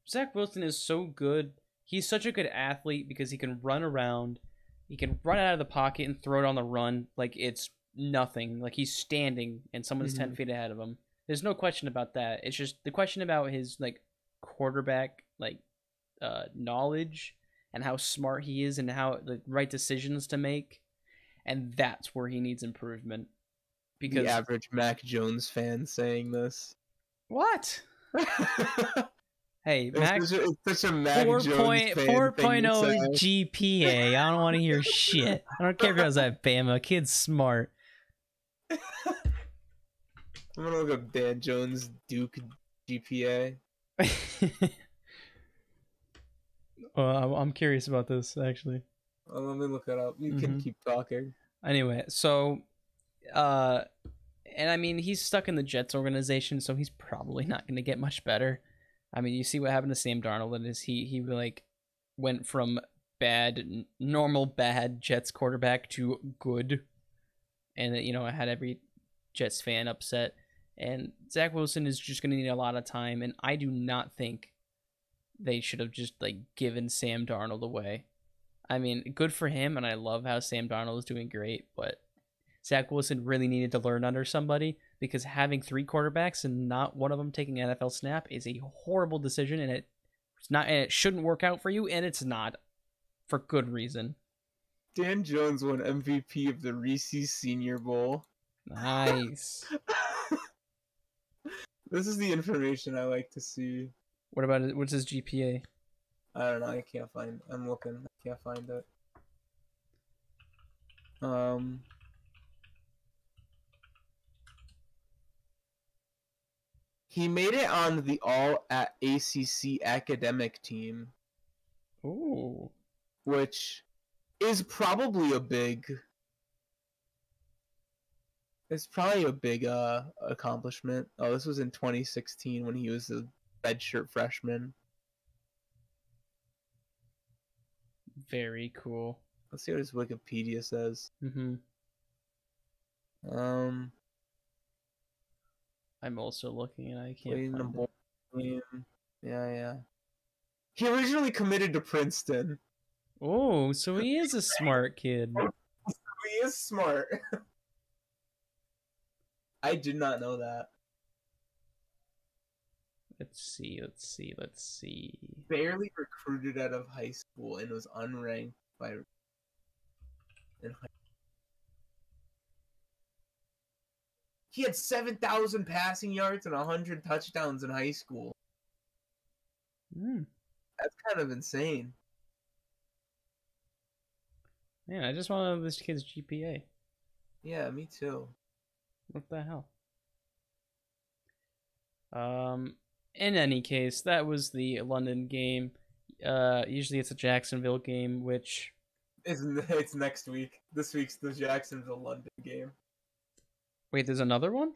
Zach Wilson is so good. He's such a good athlete because he can run around. He can run out of the pocket and throw it on the run like it's nothing. Like he's standing and someone's 10 feet ahead of him. There's no question about that. It's just the question about his quarterback knowledge and how smart he is and how the right decisions to make, and that's where he needs improvement. Because the average Mac Jones fan saying this. What? Hey, Mac, it's such a Mac Jones fan 4.0 GPA. I don't want to hear shit. I don't care if I was at Bama. Kid's smart. I'm gonna look up Dan Jones Duke GPA. I'm curious about this, actually. Let me look it up. You can keep talking. Anyway, so, and I mean, he's stuck in the Jets organization, so he's probably not going to get much better. I mean, you see what happened to Sam Darnold, and he went from normal bad Jets quarterback to good, and I had every Jets fan upset. And Zach Wilson is just going to need a lot of time, and I do not think they should have just given Sam Darnold away. I mean, good for him, and I love how Sam Darnold is doing great, but Zach Wilson really needed to learn under somebody, because having 3 quarterbacks and not one of them taking an NFL snap is a horrible decision, and it shouldn't work out for you, and it's not, for good reason. Dan Jones won MVP of the Reese's Senior Bowl. Nice. This is the information I like to see. What about it? What's his GPA? I don't know. I can't find. I'm looking. I can't find it. He made it on the All-ACC academic team. Ooh. Which is probably a big. It's probably a big accomplishment. Oh, this was in 2016 when he was a redshirt freshman. Very cool. Let's see what his Wikipedia says. I'm also looking and I can't find it. Yeah. He originally committed to Princeton. Oh, so he is a smart kid. He is smart. I did not know that. Let's see. Barely recruited out of high school and was unranked He had 7,000 passing yards and 100 touchdowns in high school. That's kind of insane. Man, I just want to know this kid's GPA. Yeah, me too. What the hell? In any case, that was the London game. Usually it's a Jacksonville game, which It's next week. This week's the Jacksonville London game. wait, there's another one.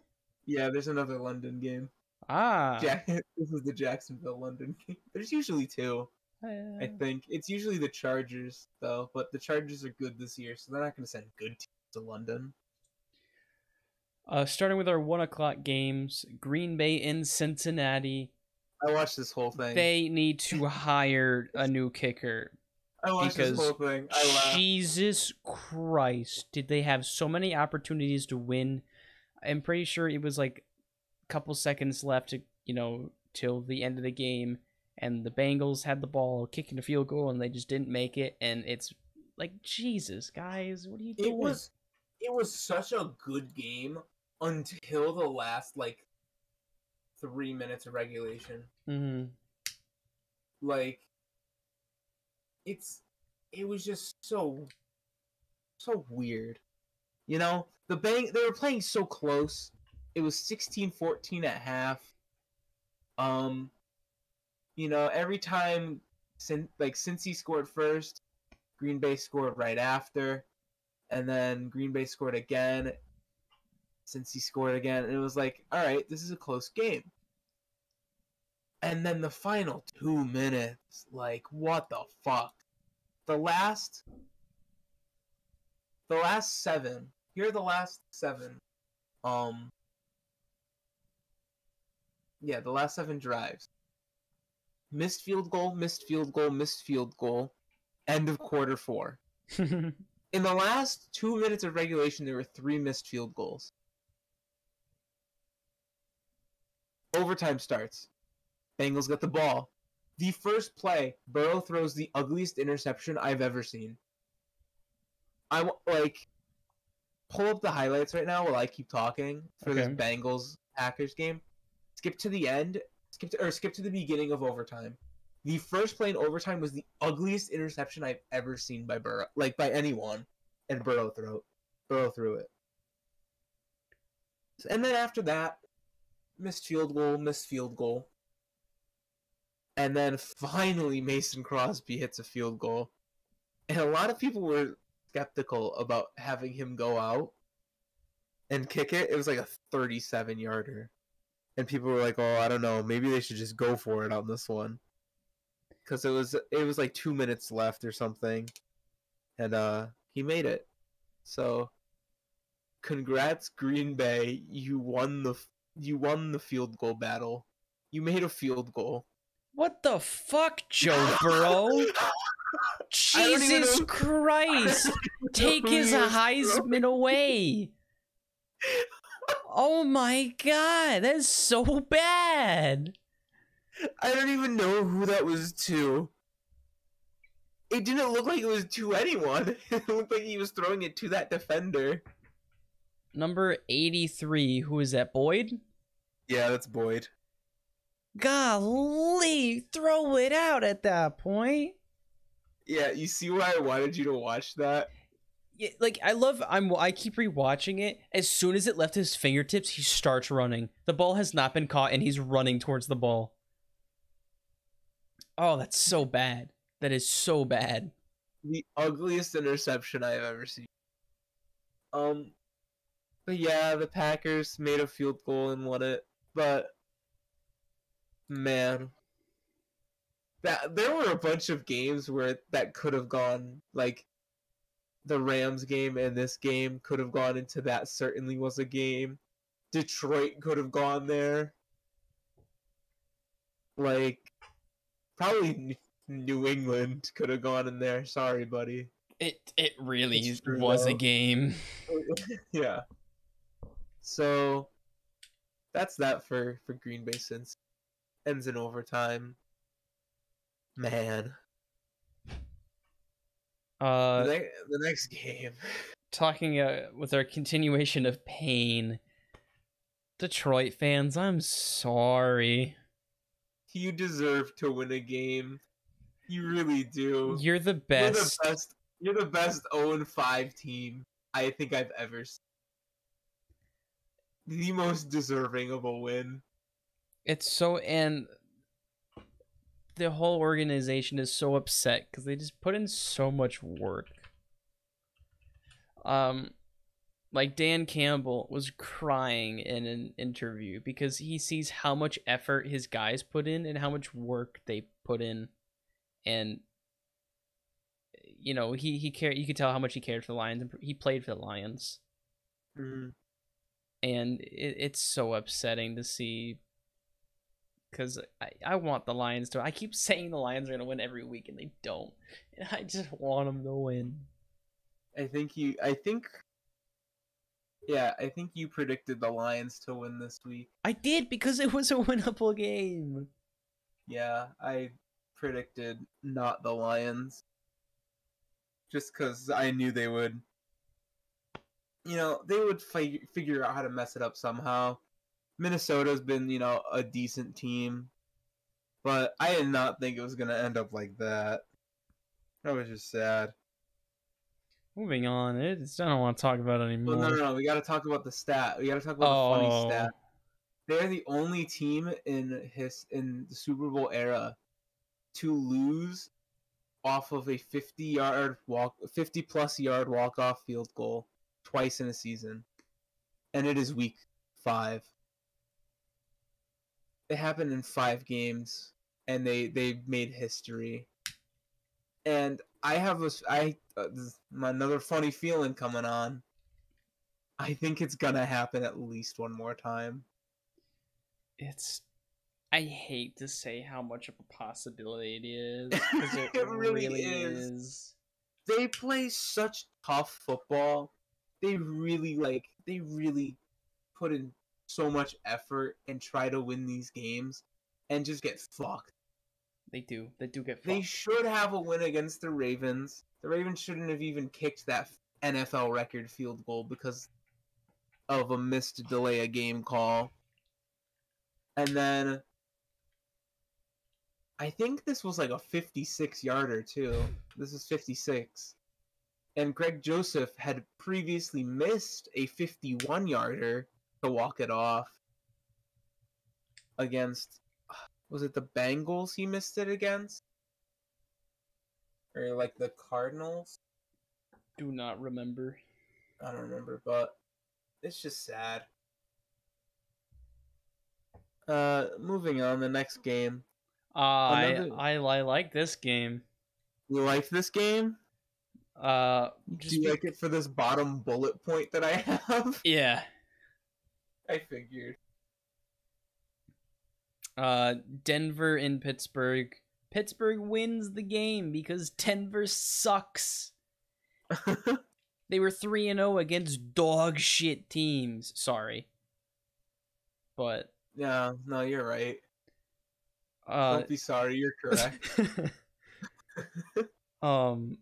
Yeah, there's another London game. Ah, This is the Jacksonville London game. There's usually two. I think it's usually the Chargers though, but the Chargers are good this year, so they're not going to send good teams to London. Starting with our 1 o'clock games, Green Bay in Cincinnati. I watched this whole thing. They need to hire a new kicker. I watched this whole thing. I laughed. Jesus Christ, did they have so many opportunities to win? I'm pretty sure it was like a couple seconds left to, till the end of the game, and the Bengals had the ball kicking a field goal, and they just didn't make it. And it's like, Jesus, guys, what are you doing? It was such a good game until the last 3 minutes of regulation. Mm-hmm. It was just so weird. They were playing so close. It was 16-14 at half. Every time since he scored first, Green Bay scored right after, and then Green Bay scored again. Since he scored again, and it was like, all right, this is a close game. And then the final 2 minutes, what the fuck? The last 7. Here are the last 7. The last 7 drives. Missed field goal, missed field goal, missed field goal. End of quarter 4. In the last 2 minutes of regulation, there were 3 missed field goals. Overtime starts. Bengals get the ball. The first play, Burrow throws the ugliest interception I've ever seen. Pull up the highlights right now while I keep talking for this Bengals-Packers game. Skip to the end. Skip to the beginning of overtime. The first play in overtime was the ugliest interception I've ever seen by Burrow, by anyone, and Burrow threw it. And then after that, missed field goal. And then finally Mason Crosby hits a field goal. And a lot of people were skeptical about having him go out and kick it. It was like a 37-yarder. And people were like, oh, I don't know, maybe they should just go for it on this one. Because it was like 2 minutes left or something. And he made it. So congrats, Green Bay. You won the field goal battle. You made a field goal. What the fuck, Joe Burrow? Jesus Christ! Take his Heisman away! Oh my god, that's so bad! I don't even know who that was to. It didn't look like it was to anyone. It looked like he was throwing it to that defender. Number 83, who is that, Boyd? Yeah, that's Boyd. Golly, throw it out at that point. Yeah, you see why I wanted you to watch that? Yeah, I keep rewatching it. As soon as it left his fingertips, he starts running. The ball has not been caught, and he's running towards the ball. Oh, that's so bad. That is so bad. The ugliest interception I've ever seen. But yeah, the Packers made a field goal and won it. But man, there were a bunch of games where that could have gone, the Rams game and this game could have gone into that. Certainly was a game. Detroit could have gone there. Probably New England could have gone in there. Sorry, buddy. It really was a game. Yeah. So that's that for Green Bay since ends in overtime. Man. The next game. Talking with our continuation of pain. Detroit fans, I'm sorry. You deserve to win a game. You really do. You're the best. You're the best 0-5 team I think I've ever seen. The most deserving of a win. It's so, and the whole organization is so upset because they just put in so much work. Like Dan Campbell was crying in an interview because he sees how much effort his guys put in and how much work they put in, and he cared. You could tell how much he cared for the Lions. He played for the Lions, and it's so upsetting to see. Because I want the Lions to. I keep saying the Lions are going to win every week, and they don't. And I just want them to win. I think you predicted the Lions to win this week. I did, because it was a winnable game. Yeah, I predicted not the Lions. Just because I knew they would. They would figure out how to mess it up somehow. Minnesota's been, a decent team. But I did not think it was going to end up like that. That was just sad. Moving on. I don't want to talk about it anymore. Well, no. We got to talk about the stat. We got to talk about the funny stat. They're the only team in the Super Bowl era to lose off of a 50-plus yard walk-off field goal twice in a season. And it is week 5. It happened in 5 games, and they made history. And I have another funny feeling coming on. I think it's gonna happen at least one more time. I hate to say how much of a possibility it is, because it really is. They play such tough football. They really put in so much effort and try to win these games and just get fucked. They do get fucked. They should have a win against the Ravens. The Ravens shouldn't have even kicked that NFL record field goal because of a missed delay a game call. And then I think this was like a 56-yarder too. This is 56. And Greg Joseph had previously missed a 51-yarder to walk it off against, was it the Bengals he missed it against? Or like the Cardinals? Do not remember. I don't remember, but it's just sad. Moving on, the next game. I like this game. You like this game? Do you like it for this bottom bullet point that I have? Yeah. I figured. Denver in Pittsburgh. Pittsburgh wins the game because Denver sucks. They were 3-0 against dog shit teams. Sorry. But yeah, no, you're right. Don't be sorry, you're correct. And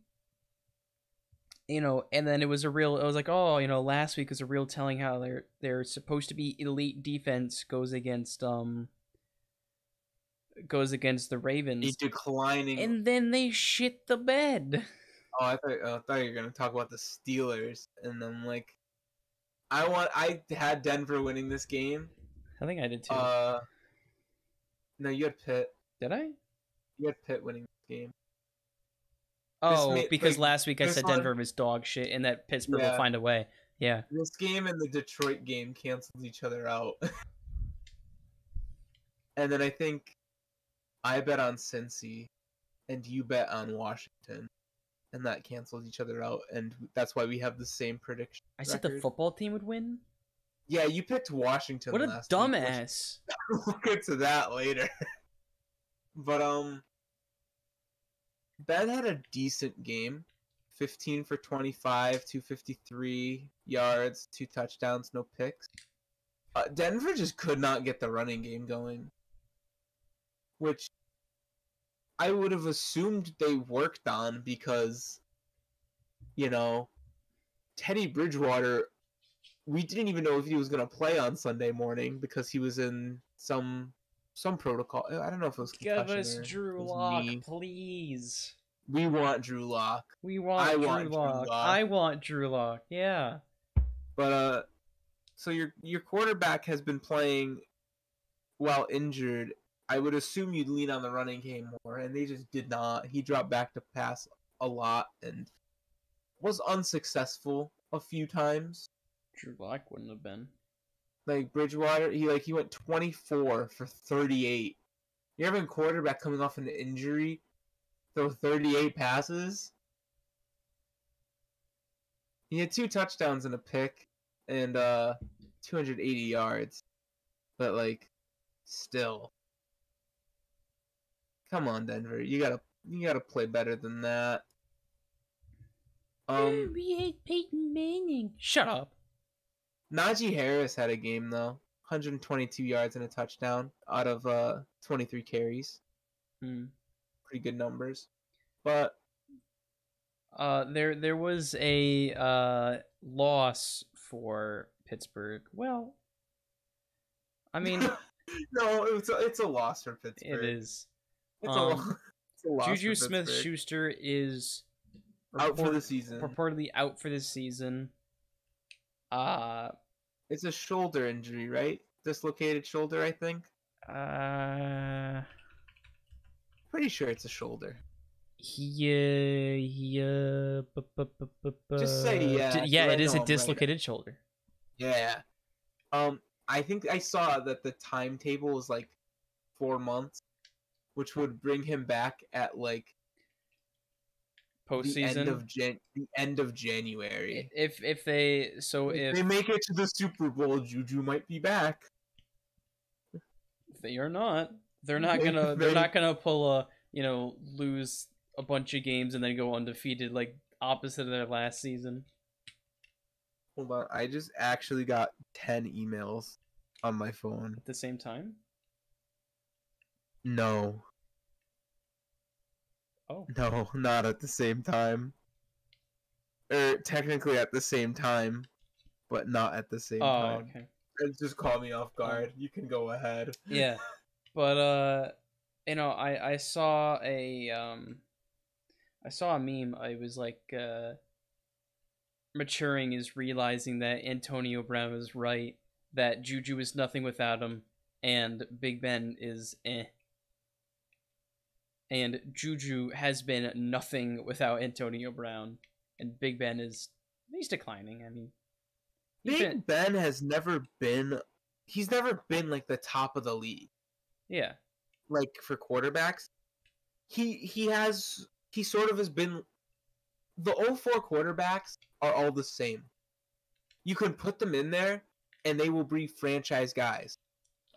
then it was like, last week was a real telling how they're supposed to be elite defense goes against the Ravens. A declining, and then they shit the bed. Oh, I thought you were gonna talk about the Steelers, and then I had Denver winning this game. I think I did too. No, you had Pitt. Did I? You had Pitt winning this game. Oh, because last week I said Denver was dog shit and that Pittsburgh will find a way. Yeah. This game and the Detroit game canceled each other out. And then I think I bet on Cincy and you bet on Washington. And that canceled each other out. And that's why we have the same prediction. I said the football team would win? Yeah, you picked Washington last week. What a dumbass. We'll get to that later. But, Ben had a decent game. 15 for 25, 253 yards, 2 touchdowns, no picks. Denver just could not get the running game going. Which I would have assumed they worked on because, Teddy Bridgewater, we didn't even know if he was going to play on Sunday morning because he was in some protocol. I don't know if it was concussion. Give us Drew Lock, please. We want Drew Lock. I want Drew Lock. Yeah. But so your quarterback has been playing while injured I would assume you'd lean on the running game more, and they just did not. He dropped back to pass a lot and was unsuccessful a few times. Drew Lock wouldn't have been. Like Bridgewater, he went 24 for 38. You ever a quarterback coming off an injury throw 38 passes? He had 2 touchdowns and a pick and 280 yards. But like still. Come on, Denver. You gotta play better than that. We hate Peyton Manning. Shut up. Najee Harris had a game though. 122 yards and a touchdown out of 23 carries. Pretty good numbers. But there was a loss for Pittsburgh. Well, I mean, no, it's a loss for Pittsburgh. It is. It's a loss. Juju Smith-Schuster is out for the season. Purportedly out for the season. It's a shoulder injury, right? Dislocated shoulder, I think. Pretty sure it's a shoulder. Just say yeah. Yeah, it is a dislocated shoulder. Yeah. I think I saw that the timetable was like 4 months, which would bring him back at like postseason, the end of January. If they make it to the Super Bowl, Juju might be back. They are not. They're not gonna pull a lose a bunch of games and then go undefeated like opposite of their last season. Hold on, I just actually got 10 emails on my phone at the same time. No. Oh. No, not at the same time. Technically at the same time, but not at the same time. Oh, okay. It just caught me off guard. You can go ahead. Yeah. But I saw a meme. I was like maturing is realizing that Antonio Brown is right, that Juju is nothing without him, and Big Ben is eh. And Juju has been nothing without Antonio Brown, and Big Ben he's declining. I mean, Big Ben has never been. He's never been like the top of the league. Yeah. Like for quarterbacks, he sort of has been. The 04 quarterbacks are all the same. You can put them in there, and they will be franchise guys,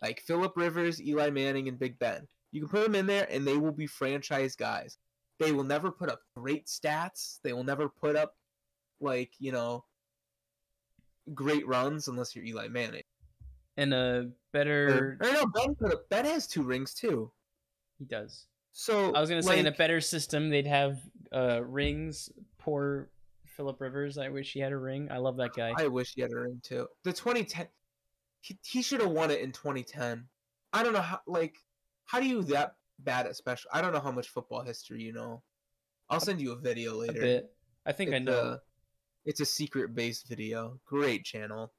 like Phillip Rivers, Eli Manning, and Big Ben. You can put them in there, and they will be franchise guys. They will never put up great stats. They will never put up, like, great runs unless you're Eli Manning. And a better... Ben has 2 rings, too. He does. So I was going to say, in a better system, they'd have rings. Poor Phillip Rivers. I wish he had a ring. I love that guy. I wish he had a ring, too. The 2010... He should have won it in 2010. I don't know how, how do you that bad at special? I don't know how much football history you know. I'll send you a video later. A bit. I think I know. It's a secret-based video. Great channel.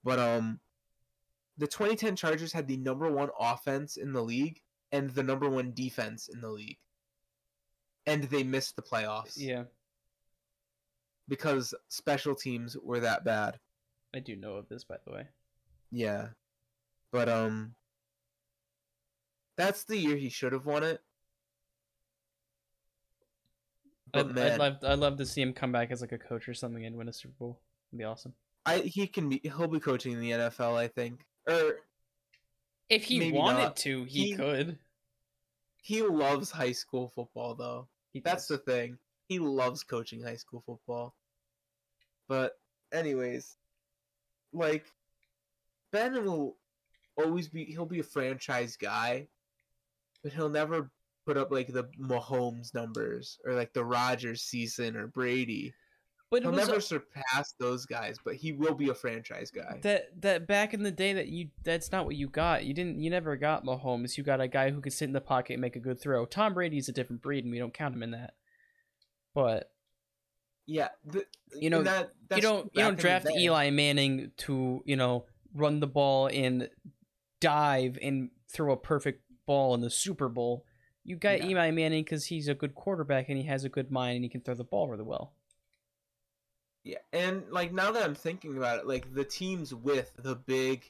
But the 2010 Chargers had the #1 offense in the league and the #1 defense in the league. And they missed the playoffs. Yeah. Because special teams were that bad. I do know of this, by the way. Yeah. But that's the year he should have won it. But I'd love to see him come back as like a coach or something and win a Super Bowl. It'd be awesome. He'll be coaching in the NFL, I think. Or if he wanted to, he could. He loves high school football though. That's the thing. He loves coaching high school football. But anyways, Ben will always he'll be a franchise guy, but he'll never put up the Mahomes numbers or the Rodgers season or Brady. But he'll never surpass those guys, but he will be a franchise guy. That back in the day that's not what you got. You never got Mahomes. You got a guy who could sit in the pocket and make a good throw. Tom Brady's a different breed, and we don't count him in that. But yeah, you don't draft Eli Manning to run the ball and dive and throw a perfect ball in the Super Bowl. You got Yeah. Eli Manning because he's a good quarterback and he has a good mind and he can throw the ball really well. Yeah, and like now that I'm thinking about it, like the teams with the big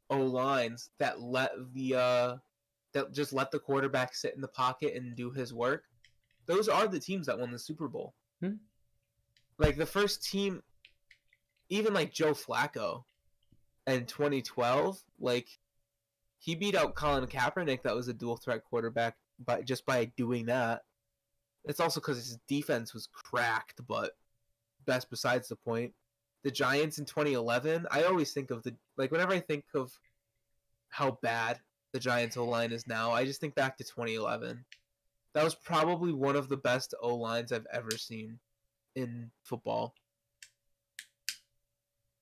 O lines that just let the quarterback sit in the pocket and do his work, those are the teams that won the Super Bowl. Hmm. Like the first team, even like Joe Flacco in 2012, like he beat out Colin Kaepernick, that was a dual threat quarterback, by doing that. It's also because his defense was cracked, but that's besides the point. The Giants in 2011, I always think of whenever I think of how bad the Giants O line is now, I just think back to 2011. That was probably one of the best O lines I've ever seen in football.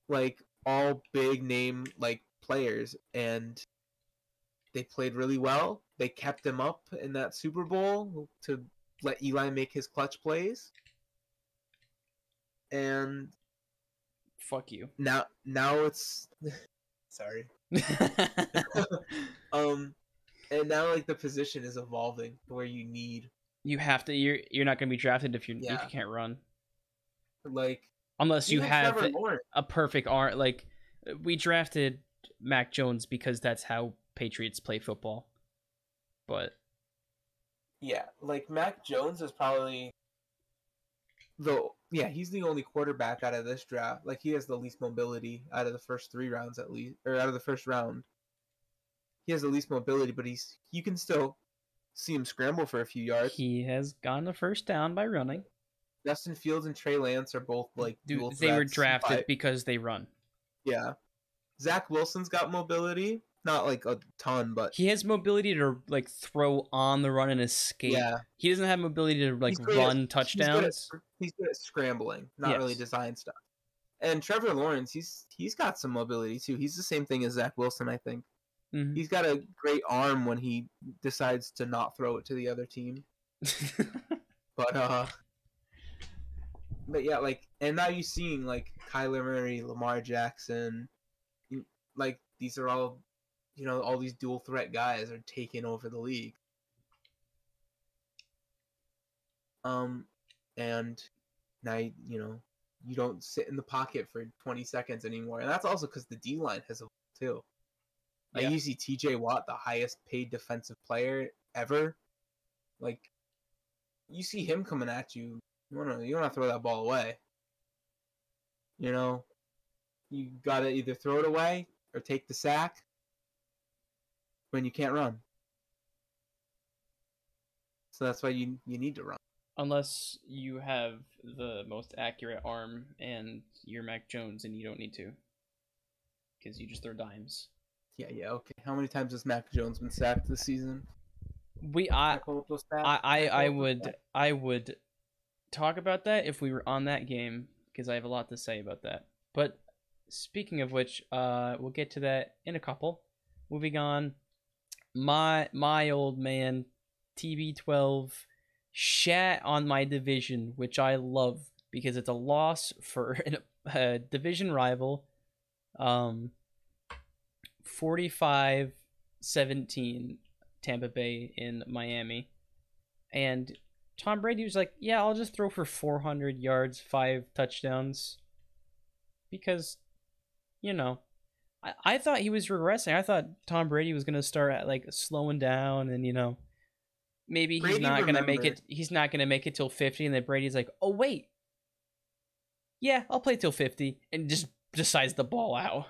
Like all big name like players, and they played really well. They kept him up in that Super Bowl to let Eli make his clutch plays. And Fuck you. now it's sorry. And now like the position is evolving to where you have to. You're not gonna be drafted if you can't run. Like unless you have Trevor Lawrence. a perfect arm. Like we drafted Mac Jones because that's how Patriots play football. But yeah, like Mac Jones is probably he's the only quarterback out of this draft. Like he has the least mobility out of the first 3 rounds at least, or out of the first round. He has the least mobility, but you can still see him scramble for a few yards. He has gotten the first down by running. Justin Fields and Trey Lance are both like dual threats. They were drafted because they run. Yeah. Zach Wilson's got mobility. Not like a ton, but he has mobility to like throw on the run and escape. Yeah. He doesn't have mobility to like run touchdowns. He's good at scrambling, not really design stuff. And Trevor Lawrence, he's got some mobility too. He's the same thing as Zach Wilson, I think. Mm-hmm. He's got a great arm when he decides to not throw it to the other team. But yeah, like, and now you're seeing like Kyler Murray, Lamar Jackson, like these are all, all these dual threat guys are taking over the league. And now you don't sit in the pocket for 20 seconds anymore, and that's also because the D line has evolved too. Yeah. You see TJ Watt, the highest paid defensive player ever. Like, you see him coming at you. You want to throw that ball away. You gotta either throw it away or take the sack when you can't run. So that's why you need to run. Unless you have the most accurate arm and you're Mac Jones and you don't need to, because you just throw dimes. Yeah, okay. How many times has Mac Jones been sacked this season? I would talk about that if we were on that game, because I have a lot to say about that. But speaking of which, we'll get to that in a couple. Moving on, my old man TB12 shat on my division, which I love because it's a loss for a division rival. 45-17 Tampa Bay in Miami. And Tom Brady was like, yeah, I'll just throw for 400 yards, 5 touchdowns. Because, I thought he was regressing. I thought Tom Brady was going to start at, like, slowing down and, maybe he's not going to make it. He's not going to make it till 50. And then Brady's like, oh, wait. Yeah, I'll play till 50. And just decides the ball out.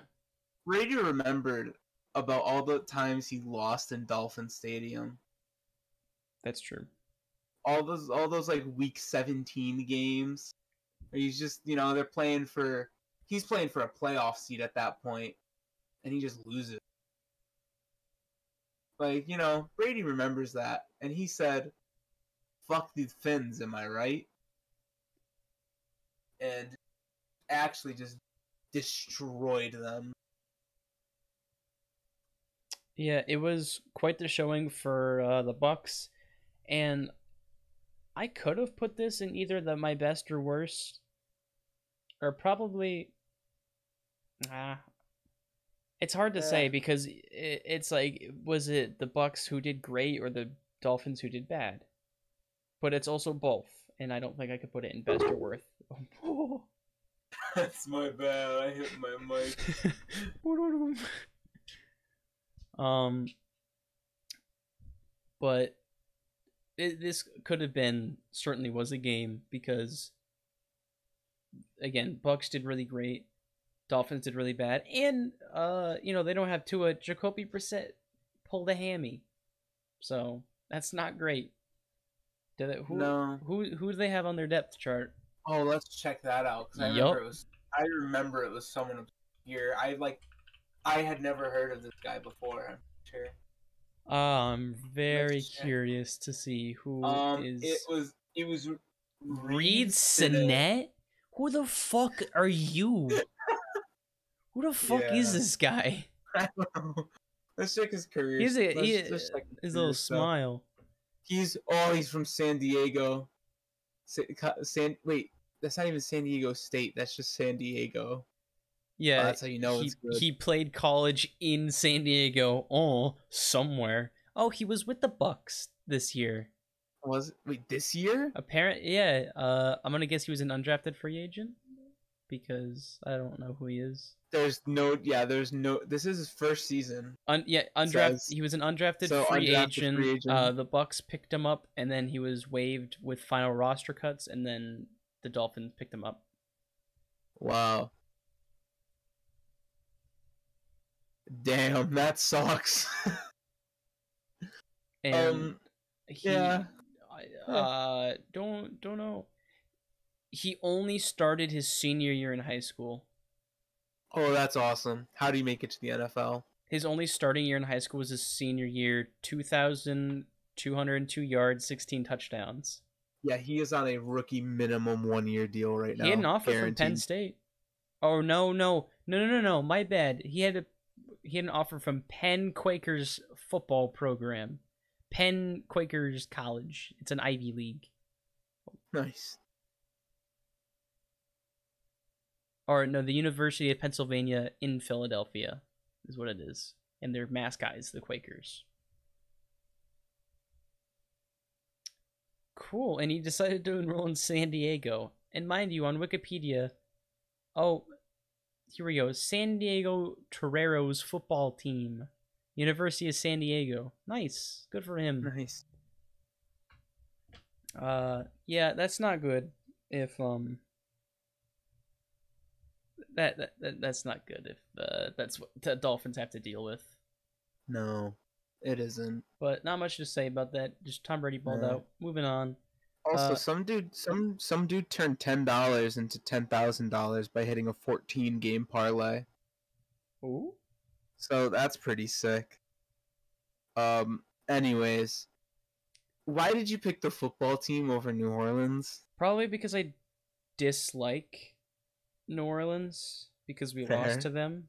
Brady remembered about all the times he lost in Dolphin Stadium. That's true. All those like week 17 games where he's just, he's playing for a playoff seat at that point and he just loses. Like, Brady remembers that and he said, fuck these Finns, am I right? And actually just destroyed them. Yeah, it was quite the showing for the Bucks, and I could have put this in either my best or worst, or probably, It's hard to say because it's like, was it the Bucks who did great or the Dolphins who did bad? But it's also both, and I don't think I could put it in best or worst. That's my bad. I hit my mic. But this could have been, certainly was a game because, again, Bucks did really great, Dolphins did really bad, and they don't have Tua. Jacoby Brissett pulled a hammy, so that's not great. Who do they have on their depth chart? Oh, let's check that out because I remember it was someone obscure. I had never heard of this guy before. I'm sure. I'm very curious to see who is. It was Reed Sinet? Who the fuck are you? Who the fuck is this guy? I don't know. Let's check his career. His little smile. He's from San Diego. Wait, that's not even San Diego State. That's just San Diego. Yeah, that's how you know it's good. He played college in San Diego. Oh, somewhere. Oh, he was with the Bucks this year. This year? Apparently, yeah. I'm gonna guess he was an undrafted free agent because I don't know who he is. This is his first season. Undrafted. He was an undrafted free agent. The Bucks picked him up, and then he was waived with final roster cuts, and then the Dolphins picked him up. Wow. Damn, that sucks. And don't know. He only started his senior year in high school. Oh, that's awesome. How do you make it to the NFL? His only starting year in high school was his senior year, 2,202 yards, 16 touchdowns. Yeah, he is on a rookie minimum 1-year deal right now. He had an offer from Penn State. Oh, no. My bad. He had an offer from Penn Quakers football program. Penn Quakers College. It's an Ivy League. Nice. Or no, the University of Pennsylvania in Philadelphia is what it is. And their mascot is the Quakers. Cool. And he decided to enroll in San Diego. And mind you, on Wikipedia, here we go. San Diego Toreros football team. University of San Diego. Nice. Good for him. Nice. Yeah, that's not good. If that's not good if that's what the Dolphins have to deal with. No, it isn't. But not much to say about that. Just Tom Brady balled out. Moving on. Also, some dude turned $10 into $10,000 by hitting a 14-game parlay. Ooh. So that's pretty sick. Anyways, why did you pick the football team over New Orleans? Probably because I dislike New Orleans because we lost to them.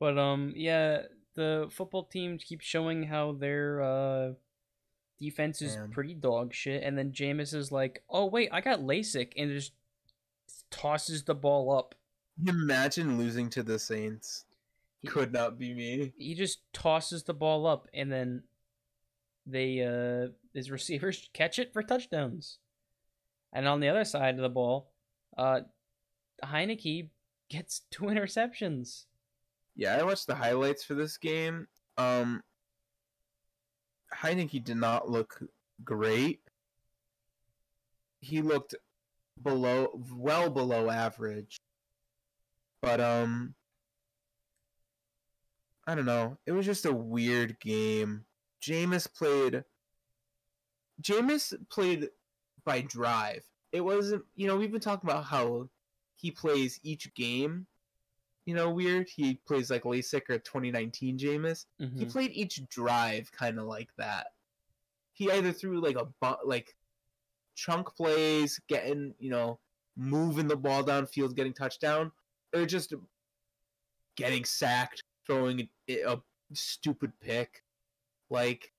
But yeah, the football team keeps showing how their defense is pretty dog shit, and then Jameis is like, "Oh wait, I got LASIK," and just tosses the ball up. Imagine losing to the Saints. Could not be me. He just tosses the ball up, and then his receivers catch it for touchdowns. And on the other side of the ball, Heineke gets 2 interceptions. Yeah, I watched the highlights for this game. Heineke did not look great. He looked well below average. But I don't know. It was just a weird game. Jameis played by drive. It wasn't, we've been talking about how he plays each game, weird. He plays like LASIK or 2019 Jameis. Mm-hmm. He played each drive kind of like that. He either threw like chunk plays, getting, moving the ball downfield, getting touchdown, or just getting sacked, throwing a stupid pick. Like,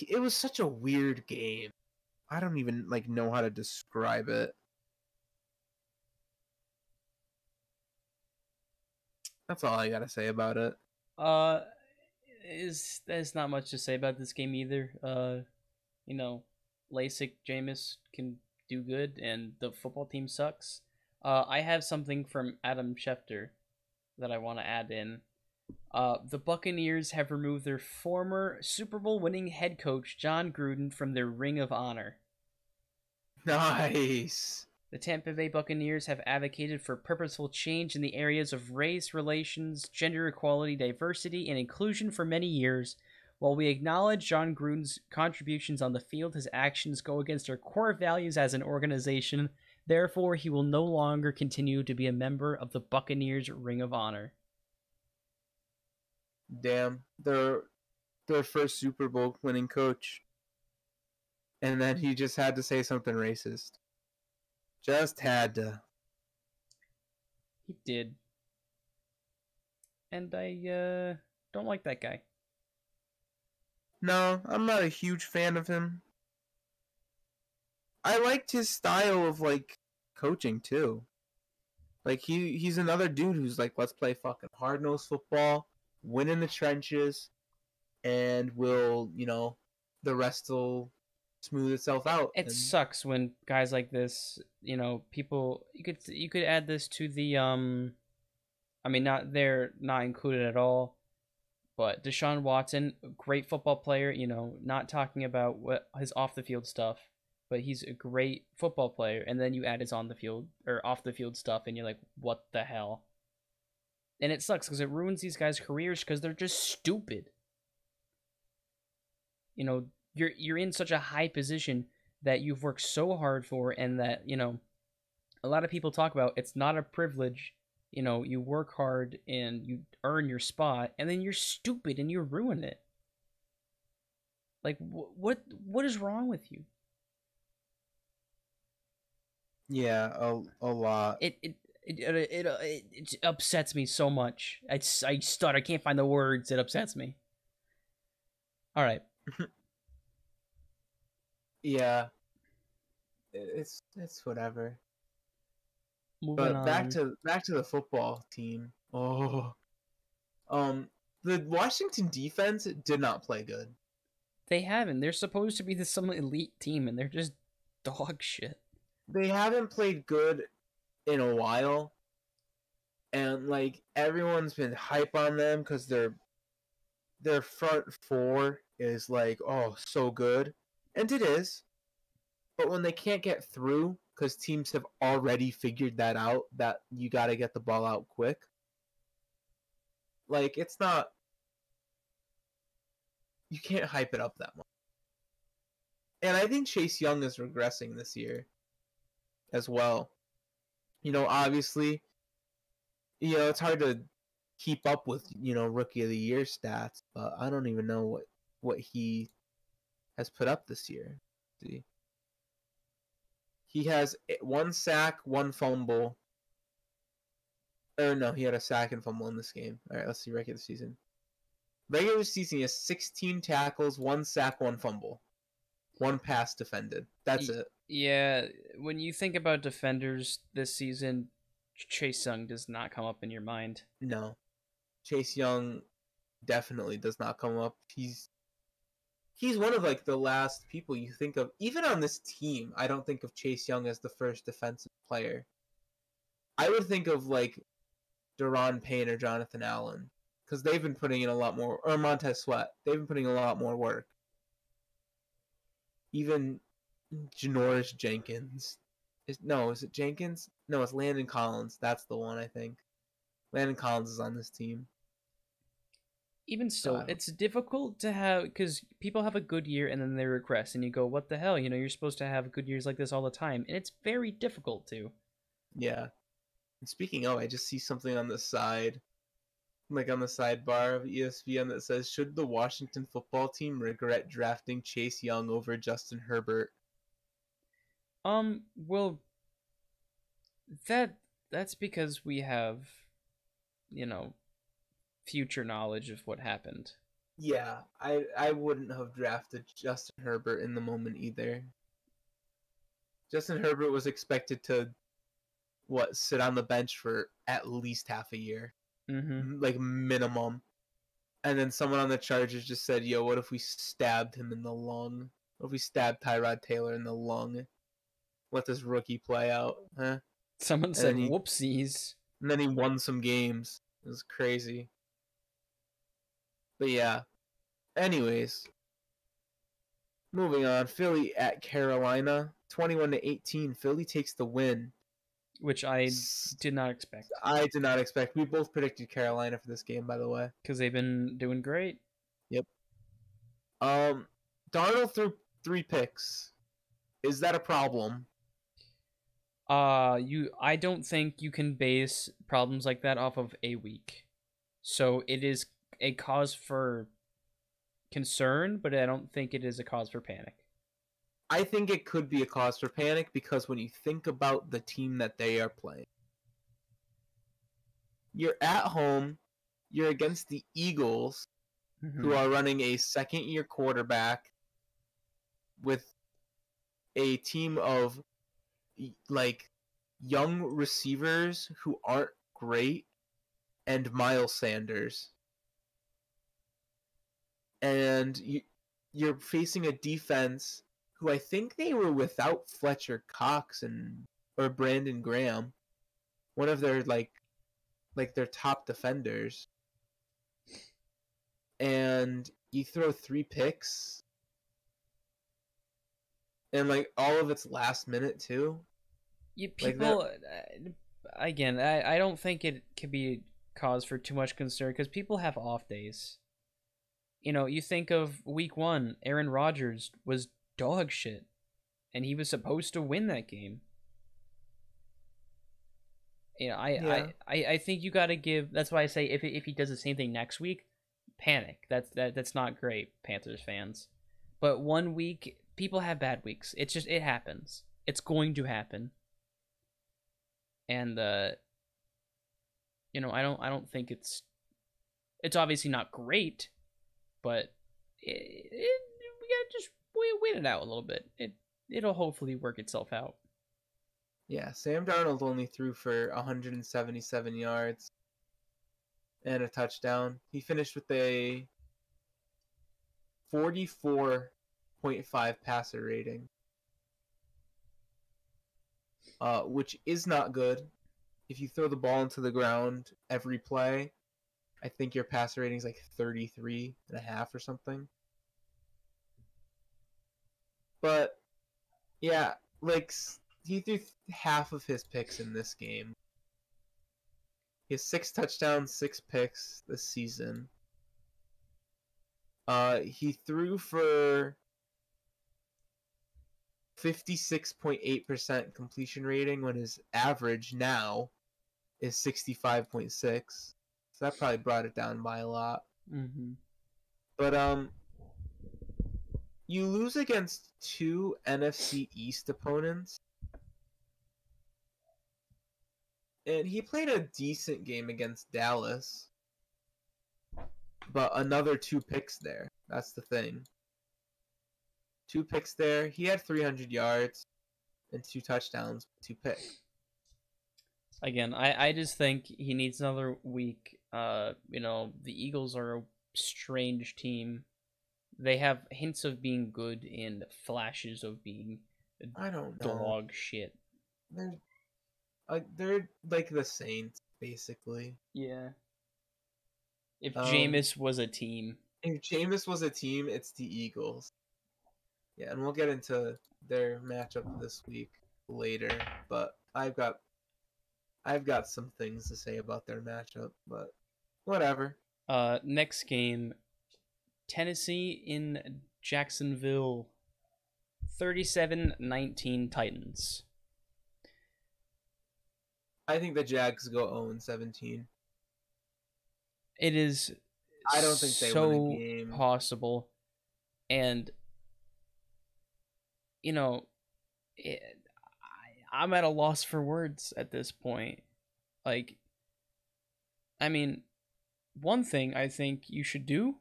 it was such a weird game. I don't even know how to describe it. That's all I gotta say about it. Uh, there's not much to say about this game either. You know, LASIK Jameis can do good, and the football team sucks. I have something from Adam Schefter that I want to add in. The Buccaneers have removed their former Super Bowl winning head coach John Gruden from their Ring of Honor. Nice. The Tampa Bay Buccaneers have advocated for purposeful change in the areas of race relations, gender equality, diversity, and inclusion for many years. While we acknowledge John Gruden's contributions on the field, his actions go against our core values as an organization. Therefore, he will no longer continue to be a member of the Buccaneers Ring of Honor. Damn, their first Super Bowl winning coach, and then he just had to say something racist. Just had to. He did. And I don't like that guy. No, I'm not a huge fan of him. I liked his style of like coaching too. Like he's another dude who's like, let's play fucking hard-nosed football, win in the trenches, and we'll, the rest will smooth itself out. It sucks when guys like this, people you could add this to the I mean they're not included at all, but Deshaun Watson, great football player, not talking about what his off the field stuff, but he's a great football player, and then you add his on the field or off the field stuff and you're like, what the hell? And it sucks because it ruins these guys' careers because they're just stupid. You're in such a high position that you've worked so hard for, and that, a lot of people talk about it's not a privilege. You work hard and you earn your spot, and then you're stupid and you ruin it. Like, what is wrong with you? Yeah, a lot. It upsets me so much. I stutter. I can't find the words. It upsets me. All right. Yeah, it's whatever. Moving on. Back to the football team. Oh, the Washington defense did not play good. They haven't. They're supposed to be some elite team, and they're just dog shit. They haven't played good in a while, and like everyone's been hype on them because their front four is like, oh, so good. And it is. But when they can't get through, because teams have already figured that out, that you got to get the ball out quick. Like, it's not... You can't hype it up that much. And I think Chase Young is regressing this year as well. Obviously, it's hard to keep up with, Rookie of the Year stats, but I don't even know what he has put up this year. Let's see. He has 1 sack, 1 fumble. Or no, he had a sack and fumble in this game. All right, let's see regular season. Regular season, he has 16 tackles, 1 sack, 1 fumble. 1 pass defended. That's it. Yeah, when you think about defenders this season, Chase Young does not come up in your mind. No. Chase Young definitely does not come up. He's one of like the last people you think of. Even on this team, I don't think of Chase Young as the first defensive player. I would think of like Deron Payne or Jonathan Allen, because they've been putting in a lot more, or Montez Sweat. They've been putting a lot more work. Even Janoris Jenkins. Is it Jenkins? No, it's Landon Collins. That's the one, I think. Landon Collins is on this team. Even still, it's difficult to have, because people have a good year and then they regress, and you go, what the hell? You're supposed to have good years like this all the time, and it's very difficult to. Yeah. And speaking of, I just see something on the side, like on the sidebar of ESPN, that says, should the Washington football team regret drafting Chase Young over Justin Herbert? Well, that's because we have, future knowledge of what happened. Yeah, I wouldn't have drafted Justin Herbert in the moment either. Justin Herbert was expected to, sit on the bench for at least half a year. like minimum. And then someone on the Chargers just said, "Yo, what if we stabbed him in the lung? What if we stabbed Tyrod Taylor in the lung? Let this rookie play out, huh?" Someone And said, then "Whoopsies." he won some games. It was crazy. But yeah. Anyways, moving on. Philly at Carolina, 21-18. Philly takes the win. Which I did not expect. I did not expect. We both predicted Carolina for this game, by the way. Because they've been doing great. Yep. Darnold threw 3 picks. Is that a problem? I don't think you can base problems like that off of a week. So it is a cause for concern, but I don't think it is a cause for panic. I think it could be a cause for panic because when you think about the team that they are playing, you're at home, you're against the Eagles, who are running a second-year quarterback with a team of like young receivers who aren't great and Miles Sanders. And you're facing a defense who I think they were without Fletcher Cox or Brandon Graham, one of their like their top defenders. And you throw 3 picks, and like all of it's last minute too. People, again, I don't think it could be cause for too much concern because people have off days. You know, you think of week 1, Aaron Rodgers was dog shit, and he was supposed to win that game. You know, I think you got to give. That's why I say if he does the same thing next week, panic. That's not great, Panthers fans. But 1 week, people have bad weeks. It happens. It's going to happen. And you know, I don't think it's obviously not great, but we gotta just wait it out a little bit. It'll hopefully work itself out. Yeah, Sam Darnold only threw for 177 yards and a touchdown. He finished with a 44.5 passer rating, which is not good. If you throw the ball into the ground every play, I think your passer rating is like 33.5 or something. But yeah, like he threw half of his picks in this game. He has 6 touchdowns, 6 picks this season. He threw for 56.8% completion rating when his average now is 65.6. So that probably brought it down by a lot. Mm-hmm. But you lose against 2 NFC East opponents. And he played a decent game against Dallas. But another 2 picks there. That's the thing. 2 picks there. He had 300 yards and 2 touchdowns, 2 picks. Again, I just think he needs another week. You know, the Eagles are a strange team. They have hints of being good and flashes of being dog shit. They're like the Saints, basically. Yeah. If Jameis was a team. If Jameis was a team, it's the Eagles. Yeah, and we'll get into their matchup this week later. But I've got some things to say about their matchup, but whatever. Next game, Tennessee in Jacksonville, 37-19 Titans. I think the Jags go 0-17. It is I don't think they win a game. Possible. And, you know, I'm at a loss for words at this point. Like, I mean, one thing I think you should do,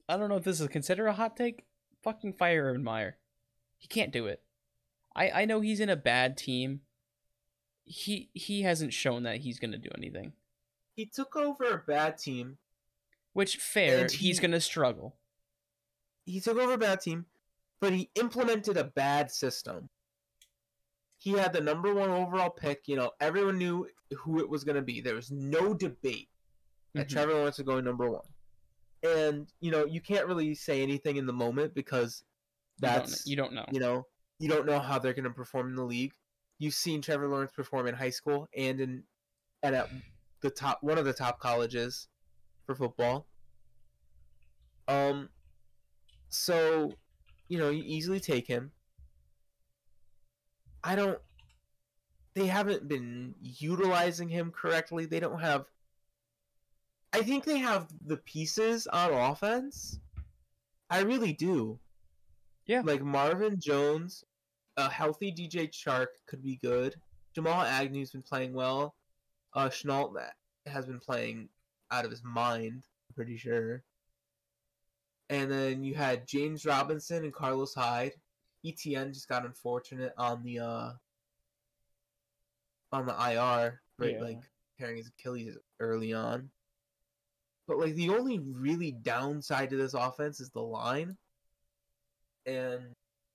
I don't know if this is considered a hot take, fucking fire Urban Meyer. He can't do it. I know he's in a bad team. He hasn't shown that he's going to do anything. he took over a bad team. Which, fair, And he's going to struggle. He took over a bad team, but he implemented a bad system. He had the number 1 overall pick. You know, everyone knew who it was going to be. There was no debate that Trevor Lawrence was going number 1. And, you know, you can't really say anything in the moment because you don't know. You know, you don't know how they're going to perform in the league. You've seen Trevor Lawrence perform in high school and at the top, one of the top colleges for football. So, you know, you easily take him. They haven't been utilizing him correctly. They don't have, I think they have the pieces on offense. I really do. Yeah. Like Marvin Jones, a healthy DJ Chark could be good. Jamal Agnew's been playing well. Chenault has been playing out of his mind, I'm pretty sure. And then you had James Robinson and Carlos Hyde. ETN just got unfortunate on the IR, right? Yeah. Like tearing his Achilles early on. But like the only really downside to this offense is the line. And,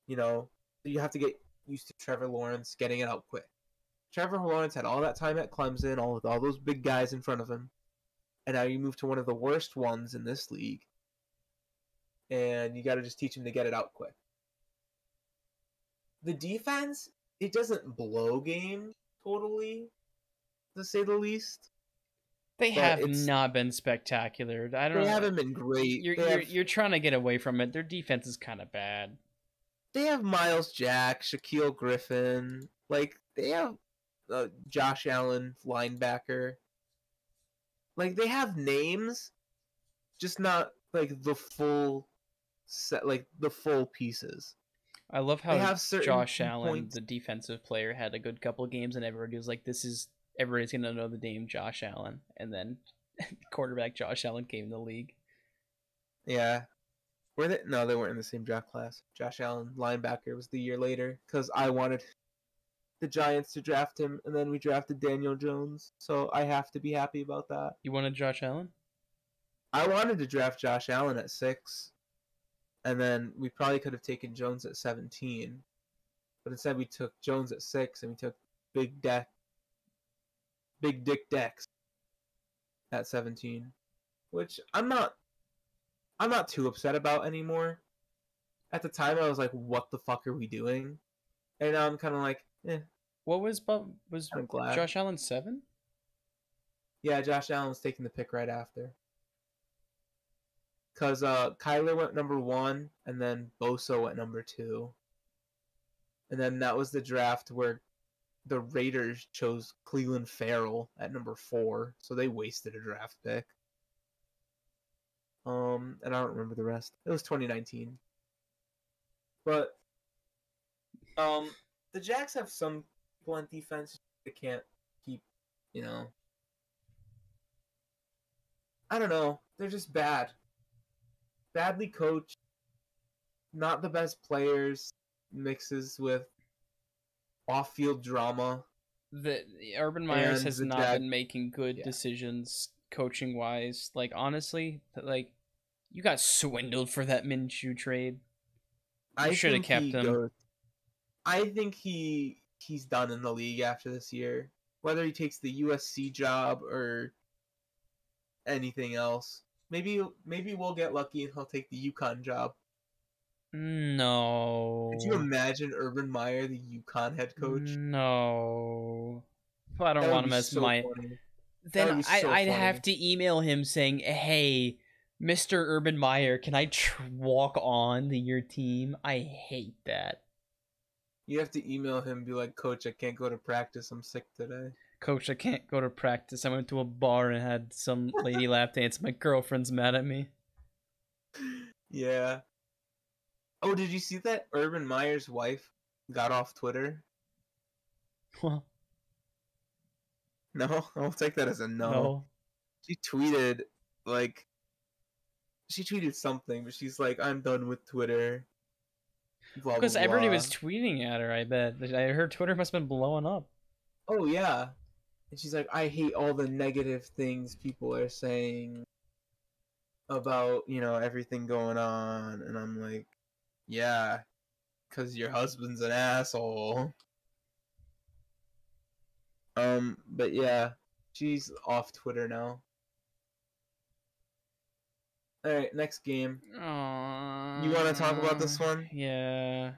you know, you have to get used to Trevor Lawrence getting it out quick. Trevor Lawrence had all that time at Clemson, all those big guys in front of him. And now you move to one of the worst ones in this league. And you got to just teach him to get it out quick. The defense, it doesn't blow games totally, to say the least. They have not been spectacular. I don't know. They haven't been great. You're trying to get away from it. Their defense is kind of bad. They have Miles Jack, Shaquille Griffin. Like, they have Josh Allen, linebacker. Like, they have names, just not, like, the full set, like, the full pieces. I love how Josh Allen, the defensive player, had a good couple of games, and everybody was like, everybody's going to know the name Josh Allen. And then quarterback Josh Allen came in the league. Yeah. Were they? No, they weren't in the same draft class. Josh Allen, linebacker, was the year later, because I wanted the Giants to draft him, and then we drafted Daniel Jones, so I have to be happy about that. You wanted Josh Allen? I wanted to draft Josh Allen at 6, and then we probably could have taken Jones at 17, but instead we took Jones at 6, and we took Big Dick Dex at 17, which I'm not too upset about anymore. At the time, I was like, "What the fuck are we doing?" And now I'm kind of like, "Eh." What was Josh Allen 7? Yeah, Josh Allen was taking the pick right after. Because Kyler went number 1, and then Bosa went number 2. And then that was the draft where the Raiders chose Cleveland Farrell at number 4, so they wasted a draft pick. And I don't remember the rest. It was 2019. But the Jacks have some people on defense they can't keep, you know. I don't know. They're just bad. Badly coached. Not the best players. Mixes with off-field drama. The Urban Myers has not been making good decisions coaching-wise. Like, honestly, like, you got swindled for that Minshew trade. You should have kept him. I think he's done in the league after this year. Whether he takes the USC job or anything else. Maybe we'll get lucky and he'll take the UConn job. No. Could you imagine Urban Meyer, the UConn head coach? No. I don't want him as my... Funny. Then I'd have to email him saying, "Hey, Mr. Urban Meyer, can I walk on to your team?" I hate that. You have to email him and be like, "Coach, I can't go to practice. I'm sick today." "Coach, I can't go to practice. I went to a bar and had some lady lap dance. My girlfriend's mad at me." Yeah. Oh, did you see that Urban Meyer's wife got off Twitter? Well, no? I'll take that as a no. She tweeted something, but she's like, "I'm done with Twitter." Because everybody was tweeting at her, I bet. Her Twitter must have been blowing up. Oh, yeah. And she's like, I hate all the negative things people are saying about, everything going on. And I'm like, yeah, because your husband's an asshole. But yeah, she's off Twitter now. Alright, next game. You want to talk about this one? Yeah.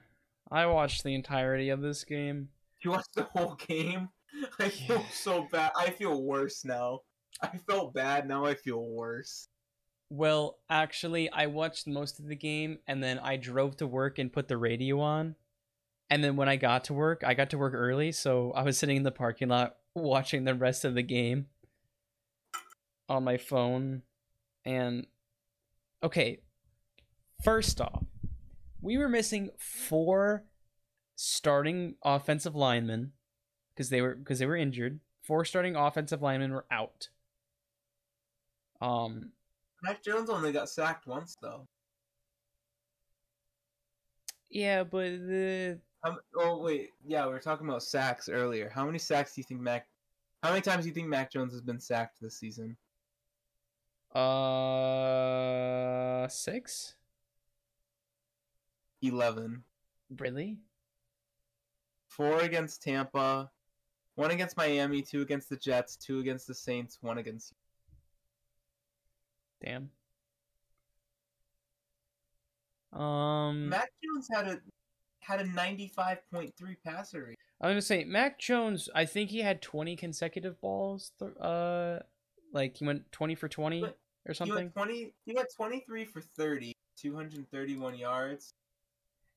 I watched the entirety of this game. You watched the whole game? I feel so bad. I feel worse now. I felt bad, now I feel worse. Well, actually, I watched most of the game, and then I drove to work and put the radio on. And then when I got to work early, so I was sitting in the parking lot watching the rest of the game on my phone. And, okay, first off, we were missing 4 starting offensive linemen because they were injured. 4 starting offensive linemen were out. Mac Jones only got sacked once though. Yeah, but we were talking about sacks earlier. How many times do you think Mac Jones has been sacked this season? 6? 11. Really? 4 against Tampa, 1 against Miami, 2 against the Jets, 2 against the Saints, 1 against. Damn. Mac Jones had a 95.3 passer rate. I was gonna say Mac Jones. I think he had 20 consecutive balls. Like he went 20 for 20 or something. He went 23 for 30, 231 yards.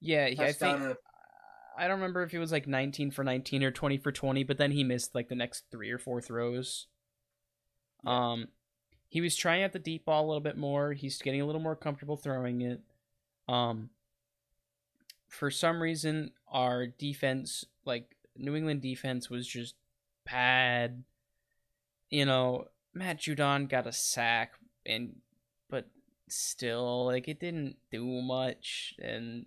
Yeah, I think. I don't remember if he was like 19 for 19 or 20 for 20, but then he missed like the next 3 or 4 throws. Yeah. He was trying out the deep ball a little bit more. He's getting a little more comfortable throwing it. For some reason, our defense, like New England defense, was just bad. Matt Judon got a sack, but still, like, it didn't do much, and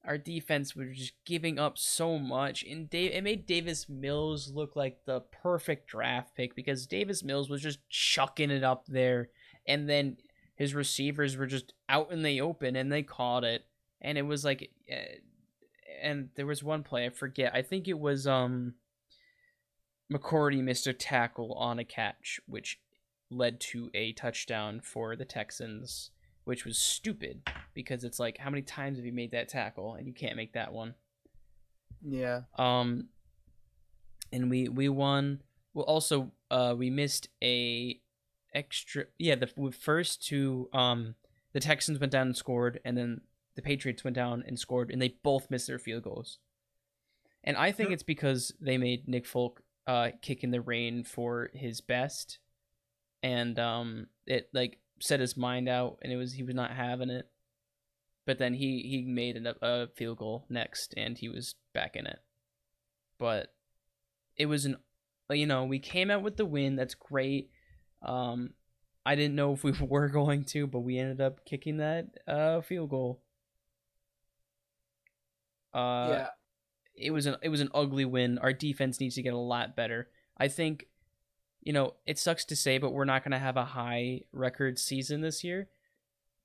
our defense was just giving up so much, and it made Davis Mills look like the perfect draft pick because Davis Mills was just chucking it up there, and then his receivers were just out in the open, and they caught it, and it was like, and there was one play, I forget, I think it was McCourty missed a tackle on a catch, which led to a touchdown for the Texans, which was stupid because it's like, how many times have you made that tackle and you can't make that one? Yeah. And we won. Well, also, we missed a extra. Yeah, the first 2. The Texans went down and scored, and then the Patriots went down and scored, and they both missed their field goals. And I think it's because they made Nick Folk kick in the rain for his best, and it like set his mind out, and he was not having it. But then he made a field goal next, and he was back in it. But it was we came out with the win. That's great. I didn't know if we were going to, but we ended up kicking that field goal. Yeah. It was an ugly win. Our defense needs to get a lot better. I think, it sucks to say, but we're not going to have a high record season this year.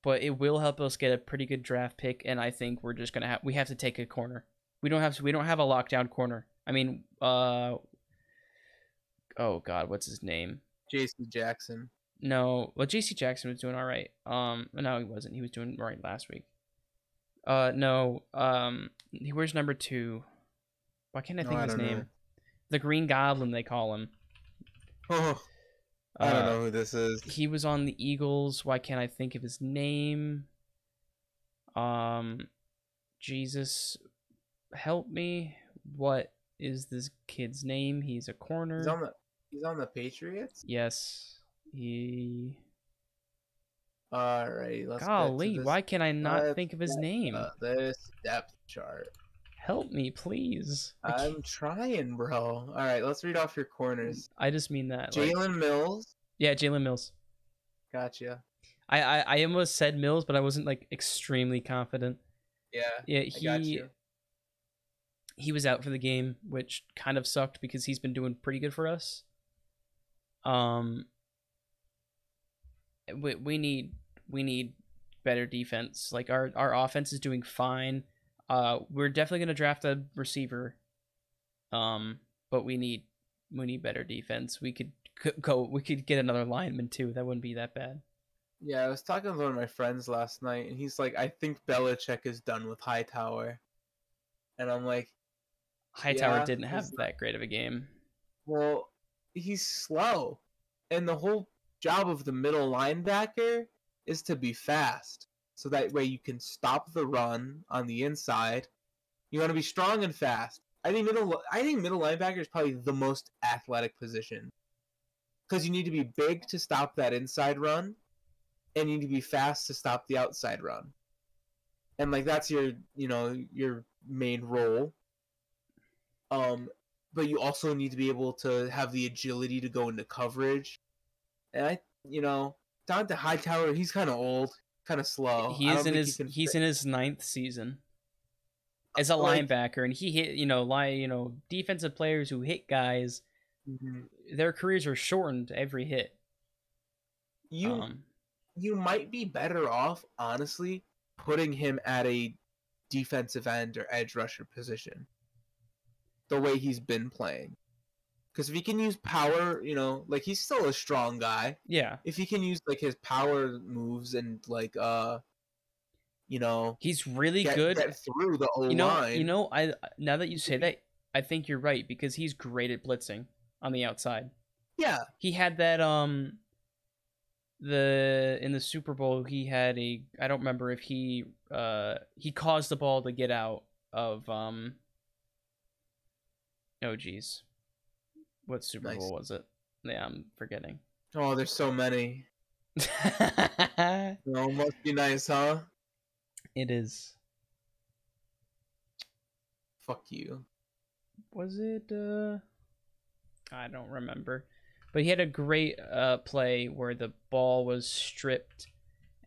But it will help us get a pretty good draft pick, and I think we're just gonna we have to take a corner. We don't have a lockdown corner. I mean, oh God, what's his name? J.C. Jackson. No, well, J.C. Jackson was doing all right. No, he wasn't. He was doing all right last week. No, where's number 2? Why can't I think of his name? The Green Goblin, they call him. Oh, I don't know who this is. He was on the Eagles. Why can't I think of his name? Jesus, help me. What is this kid's name? He's a corner. He's on the Patriots? Yes. Alright, let's Golly, why can I not think of his name? This depth chart. Help me, please. I'm trying, bro. Alright, let's read off your corners. I just mean that. Jalen Mills? Yeah, Jalen Mills. Gotcha. I almost said Mills, but I wasn't like extremely confident. Yeah. Yeah, I got you. He was out for the game, which kind of sucked because he's been doing pretty good for us. We need better defense. Like our offense is doing fine. We're definitely gonna draft a receiver. But we need better defense. We could get another lineman too. That wouldn't be that bad. Yeah, I was talking with one of my friends last night, and he's like, "I think Belichick is done with Hightower," and I'm like, Hightower didn't have that great of a game. Well, he's slow, and the whole job of the middle linebacker is to be fast, so that way you can stop the run on the inside. You want to be strong and fast. I think middle linebacker is probably the most athletic position because you need to be big to stop that inside run, and you need to be fast to stop the outside run. And like that's your main role. But you also need to be able to have the agility to go into coverage. And down to Hightower, he's kind of old, kind of slow. He's in his 9th season as a linebacker, and he hit defensive players who hit guys. Mm-hmm. Their careers are shortened every hit. You might be better off, honestly, putting him at a defensive end or edge rusher position. The way he's been playing. Because if he can use power, he's still a strong guy. Yeah. If he can use his power moves and he's really good. Get through the O-line. Now that you say that, I think you're right because he's great at blitzing on the outside. Yeah. He had that in the Super Bowl he had I don't remember if he caused the ball to get out of oh geez. What Super Bowl was it? Yeah, I'm forgetting. Oh, there's so many. Must be nice, huh? It is. Fuck you. Was it I don't remember. But he had a great play where the ball was stripped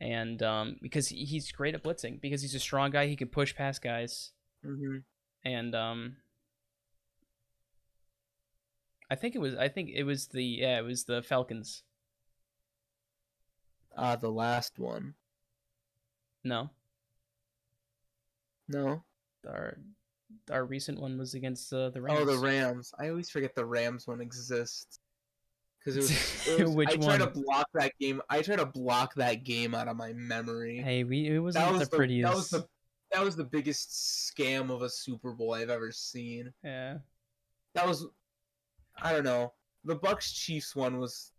and because he's great at blitzing because he's a strong guy, he can push past guys. Mm-hmm. And I think it was the Falcons. The last one. No. Our recent one was against the Rams. Oh, the Rams. I always forget the Rams one exists. Because it was Which one? I tried to block that game out of my memory. Hey, it wasn't the prettiest. That was the biggest scam of a Super Bowl I've ever seen. Yeah. That was, I don't know. The Bucs-Chiefs one was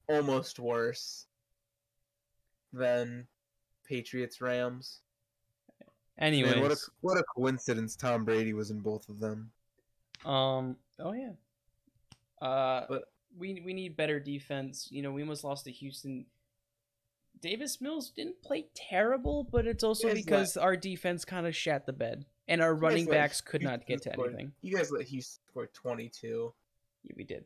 almost worse than Patriots-Rams. Anyways. Man, what a coincidence Tom Brady was in both of them. Oh yeah. But we need better defense. We almost lost to Houston. Davis Mills didn't play terrible, but it's also because our defense kind of shat the bed. And our running backs could not get to anything. You guys let Houston score 22. Yeah, we did.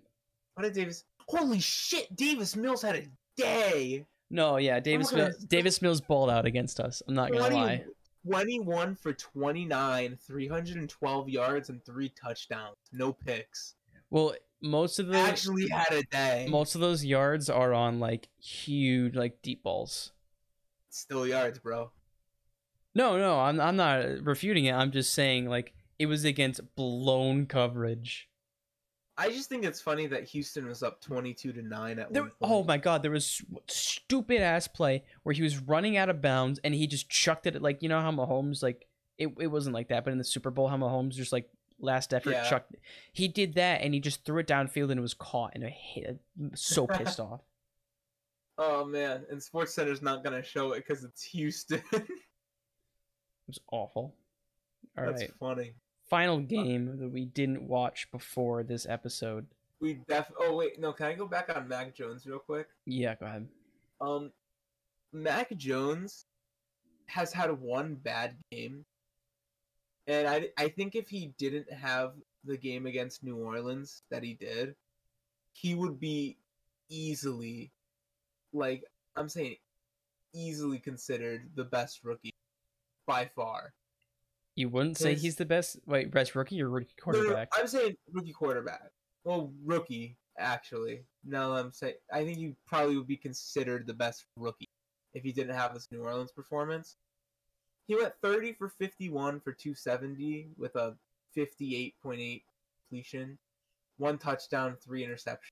What did Davis... Holy shit, Davis Mills had a day! No, yeah, Davis Mills balled out against us. I'm not going to lie. 21 for 29, 312 yards, and 3 touchdowns. No picks. Well, most of those... Actually had a day. Most of those yards are on, huge, deep balls. Still yards, bro. No, I'm not refuting it. I'm just saying, it was against blown coverage. I just think it's funny that Houston was up 22-9 at one point. Oh my god, there was stupid ass play where he was running out of bounds and he just chucked it at, how Mahomes, it wasn't like that, but in the Super Bowl, how Mahomes just, last effort chucked it. He did that and he just threw it downfield and it was caught and I'm so pissed off. Oh man, and SportsCenter's not going to show it because it's Houston. It was awful. That's funny. Final game that we didn't watch before this episode. Oh wait, no, can I go back on Mac Jones real quick? Yeah, go ahead. Mac Jones has had one bad game. And I think if he didn't have the game against New Orleans that he did, he would be easily easily considered the best rookie by far. You wouldn't say His he's the best rookie or rookie quarterback? I'm saying rookie quarterback. Well, rookie actually. No, I'm saying I think he probably would be considered the best rookie if he didn't have this New Orleans performance. He went 30 for 51 for 270 with a 58.8 completion, one touchdown, three interceptions,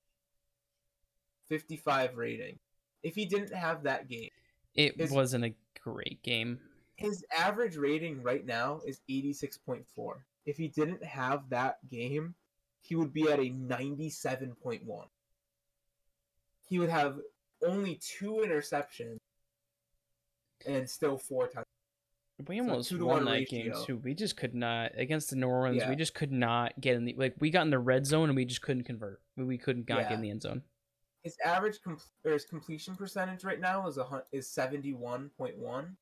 55 rating. If he didn't have that game, It wasn't a great game. His average rating right now is 86.4. If he didn't have that game, he would be at a 97.1. He would have only 2 interceptions and still 4 touchdowns. We almost won that game too. We just could not against the New Orleans. Yeah. We just could not get in the we got in the red zone and we just couldn't convert. We couldn't get in the end zone. His average his completion percentage right now is 71.1.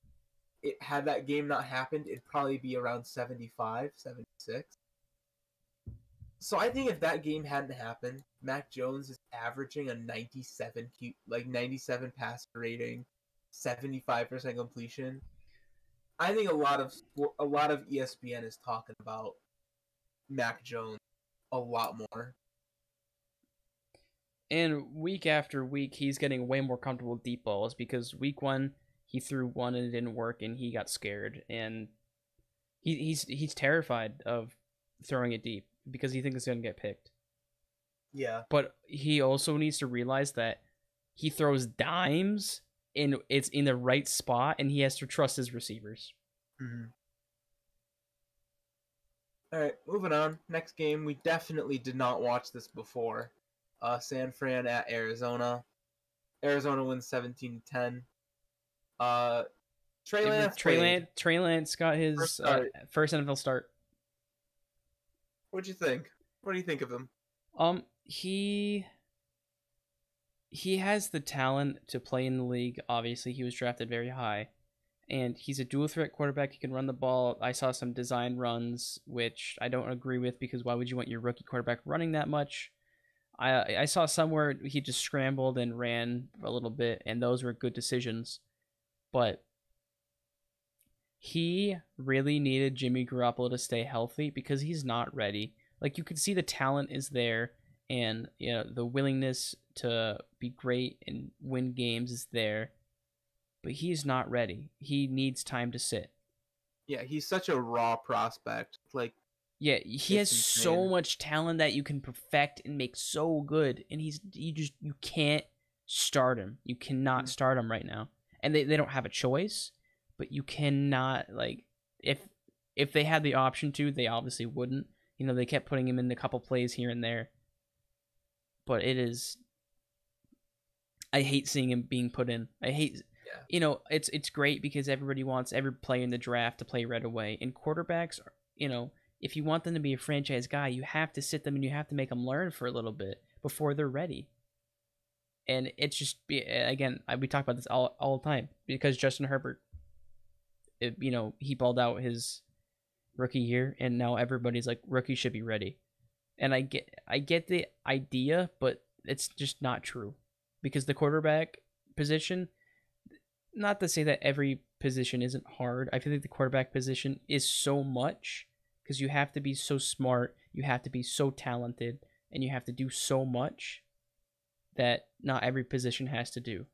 Had that game not happened, it'd probably be around 75, 76. So I think if that game hadn't happened, Mac Jones is averaging a 97 passer rating, 75% completion. I think a lot of ESPN is talking about Mac Jones a lot more. And week after week, he's getting way more comfortable with deep balls because week 1 he threw one and it didn't work and he got scared and he's terrified of throwing it deep because he thinks it's gonna get picked. Yeah. But he also needs to realize that he throws dimes and it's in the right spot and he has to trust his receivers. Mm-hmm. All right, moving on. Next game, we definitely did not watch this before. San Fran at Arizona. Arizona wins 17-10. Trey Lance got his first NFL start. What'd you think? What do you think of him? He has the talent to play in the league. Obviously, he was drafted very high, and he's a dual threat quarterback. He can run the ball. I saw some design runs, which I don't agree with because why would you want your rookie quarterback running that much? I saw somewhere he just scrambled and ran a little bit, and those were good decisions. But he really needed Jimmy Garoppolo to stay healthy because he's not ready. Like, you could see the talent is there, and the willingness to be great and win games is there, but he's not ready. He needs time to sit. Yeah, he's such a raw prospect. Yeah, he has so much talent that you can perfect and make so good, and you can't start him. You cannot start him right now, and they don't have a choice. But you cannot, if they had the option to, they obviously wouldn't. They kept putting him in a couple plays here and there, but I hate seeing him being put in. I hate. Yeah. It's great because everybody wants every player in the draft to play right away, and quarterbacks, if you want them to be a franchise guy, you have to sit them and you have to make them learn for a little bit before they're ready. And it's just, again, we talk about this all the time because Justin Herbert, he balled out his rookie year, and now everybody's like, rookie should be ready. And I get the idea, but it's just not true because the quarterback position, not to say that every position isn't hard. I feel like the quarterback position is so much. Because you have to be so smart, you have to be so talented, and you have to do so much that not every position has to do.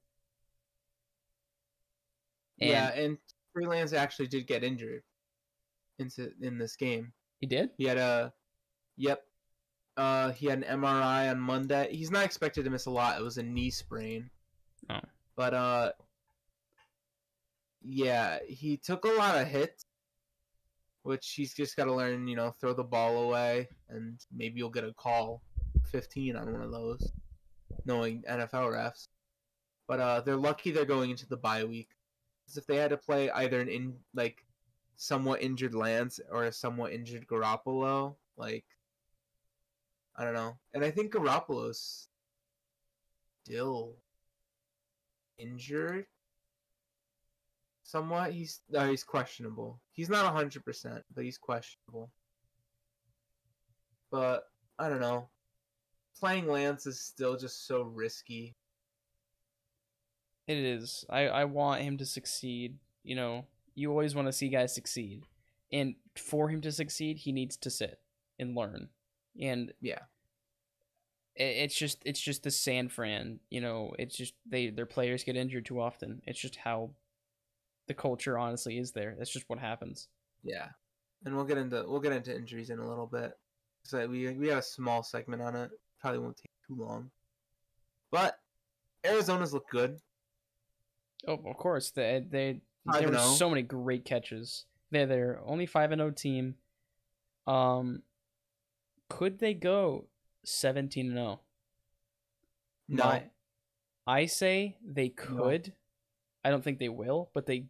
And Trey Lance actually did get injured in this game. He did? He had he had an MRI on Monday. He's not expected to miss a lot. It was a knee sprain. Oh. But he took a lot of hits. Which he's just got to learn, throw the ball away, and maybe you'll get a call 15 on one of those, knowing NFL refs. But they're lucky they're going into the bye week. Because if they had to play either an somewhat injured Lance or a somewhat injured Garoppolo, I don't know. And I think Garoppolo's still injured. Somewhat, he's questionable. He's not 100%, but he's questionable. But I don't know. Playing Lance is still just so risky. It is. I want him to succeed. You always want to see guys succeed, And for him to succeed, he needs to sit and learn. And Yeah. it's just the San Fran, it's just their players get injured too often. It's just how the culture honestly is there. That's just what happens. Yeah. And we'll get into injuries in a little bit. So we have a small segment on it. Probably won't take too long. But Arizona's look good. Oh, of course. There were so many great catches. They're only 5-0 team. Could they go 17-0? No. I say they could. No. I don't think they will, but they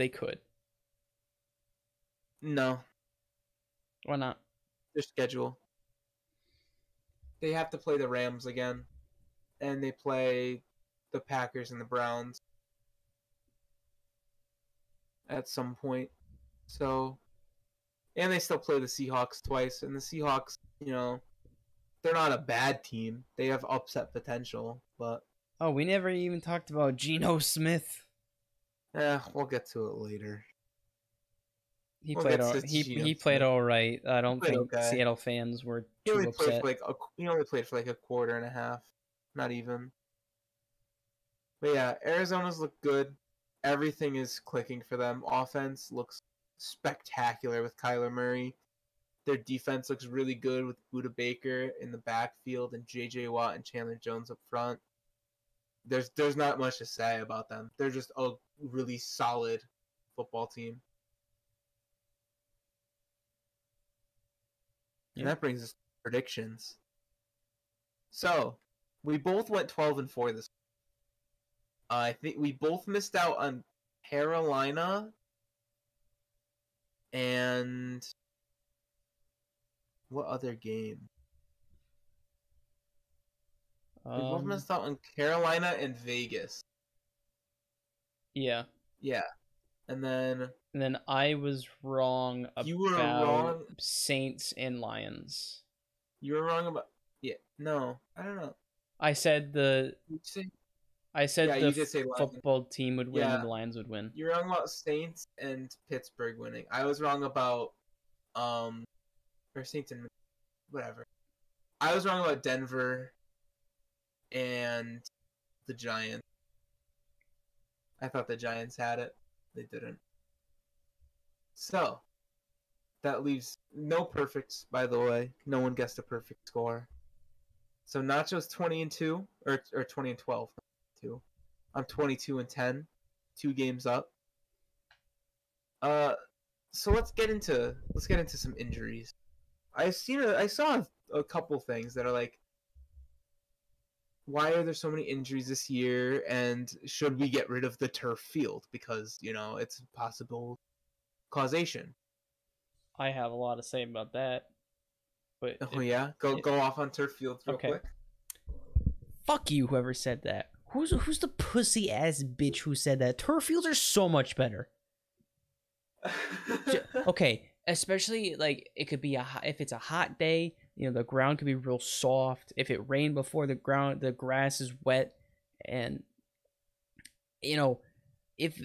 could. No. Why not? Their schedule. They have to play the Rams again, and they play the Packers and the Browns at some point. So, and they still play the Seahawks twice, and the Seahawks, they're not a bad team. They have upset potential, but oh, we never even talked about Geno Smith. We'll get to it later. He played all right. I don't think Seattle fans were too upset. He only played for like a quarter and a half, not even. But yeah, Arizona's look good. Everything is clicking for them. Offense looks spectacular with Kyler Murray. Their defense looks really good with Buda Baker in the backfield and J.J. Watt and Chandler Jones up front. There's not much to say about them. They're just a really solid football team. Yeah. And that brings us to predictions. So, we both went 12-4 this week. I think we both missed out on Carolina and what other game? We both missed out on Carolina and Vegas. Yeah. Yeah. And then I was wrong about you were wrong. Saints and Lions. You were wrong about no, I don't know. I said the football team would win and the Lions would win. You're wrong about Saints and Pittsburgh winning. I was wrong about or Saints and whatever. I was wrong about Denver and the Giants. I thought the Giants had it. They didn't. So, that leaves no perfects, by the way. No one guessed a perfect score. So Nacho's 20-2 or 20-12. I'm 22-10. 2 games up. So let's get into some injuries. I saw a couple things that are like, why are there so many injuries this year, and should we get rid of the turf field because it's possible causation? I have a lot to say about that. But go off on turf fields real quick. Fuck you, whoever said that. Who's the pussy ass bitch who said that? Turf fields are so much better. Okay, especially like it could be if it's a hot day, the ground could be real soft. If it rained before the grass is wet, and if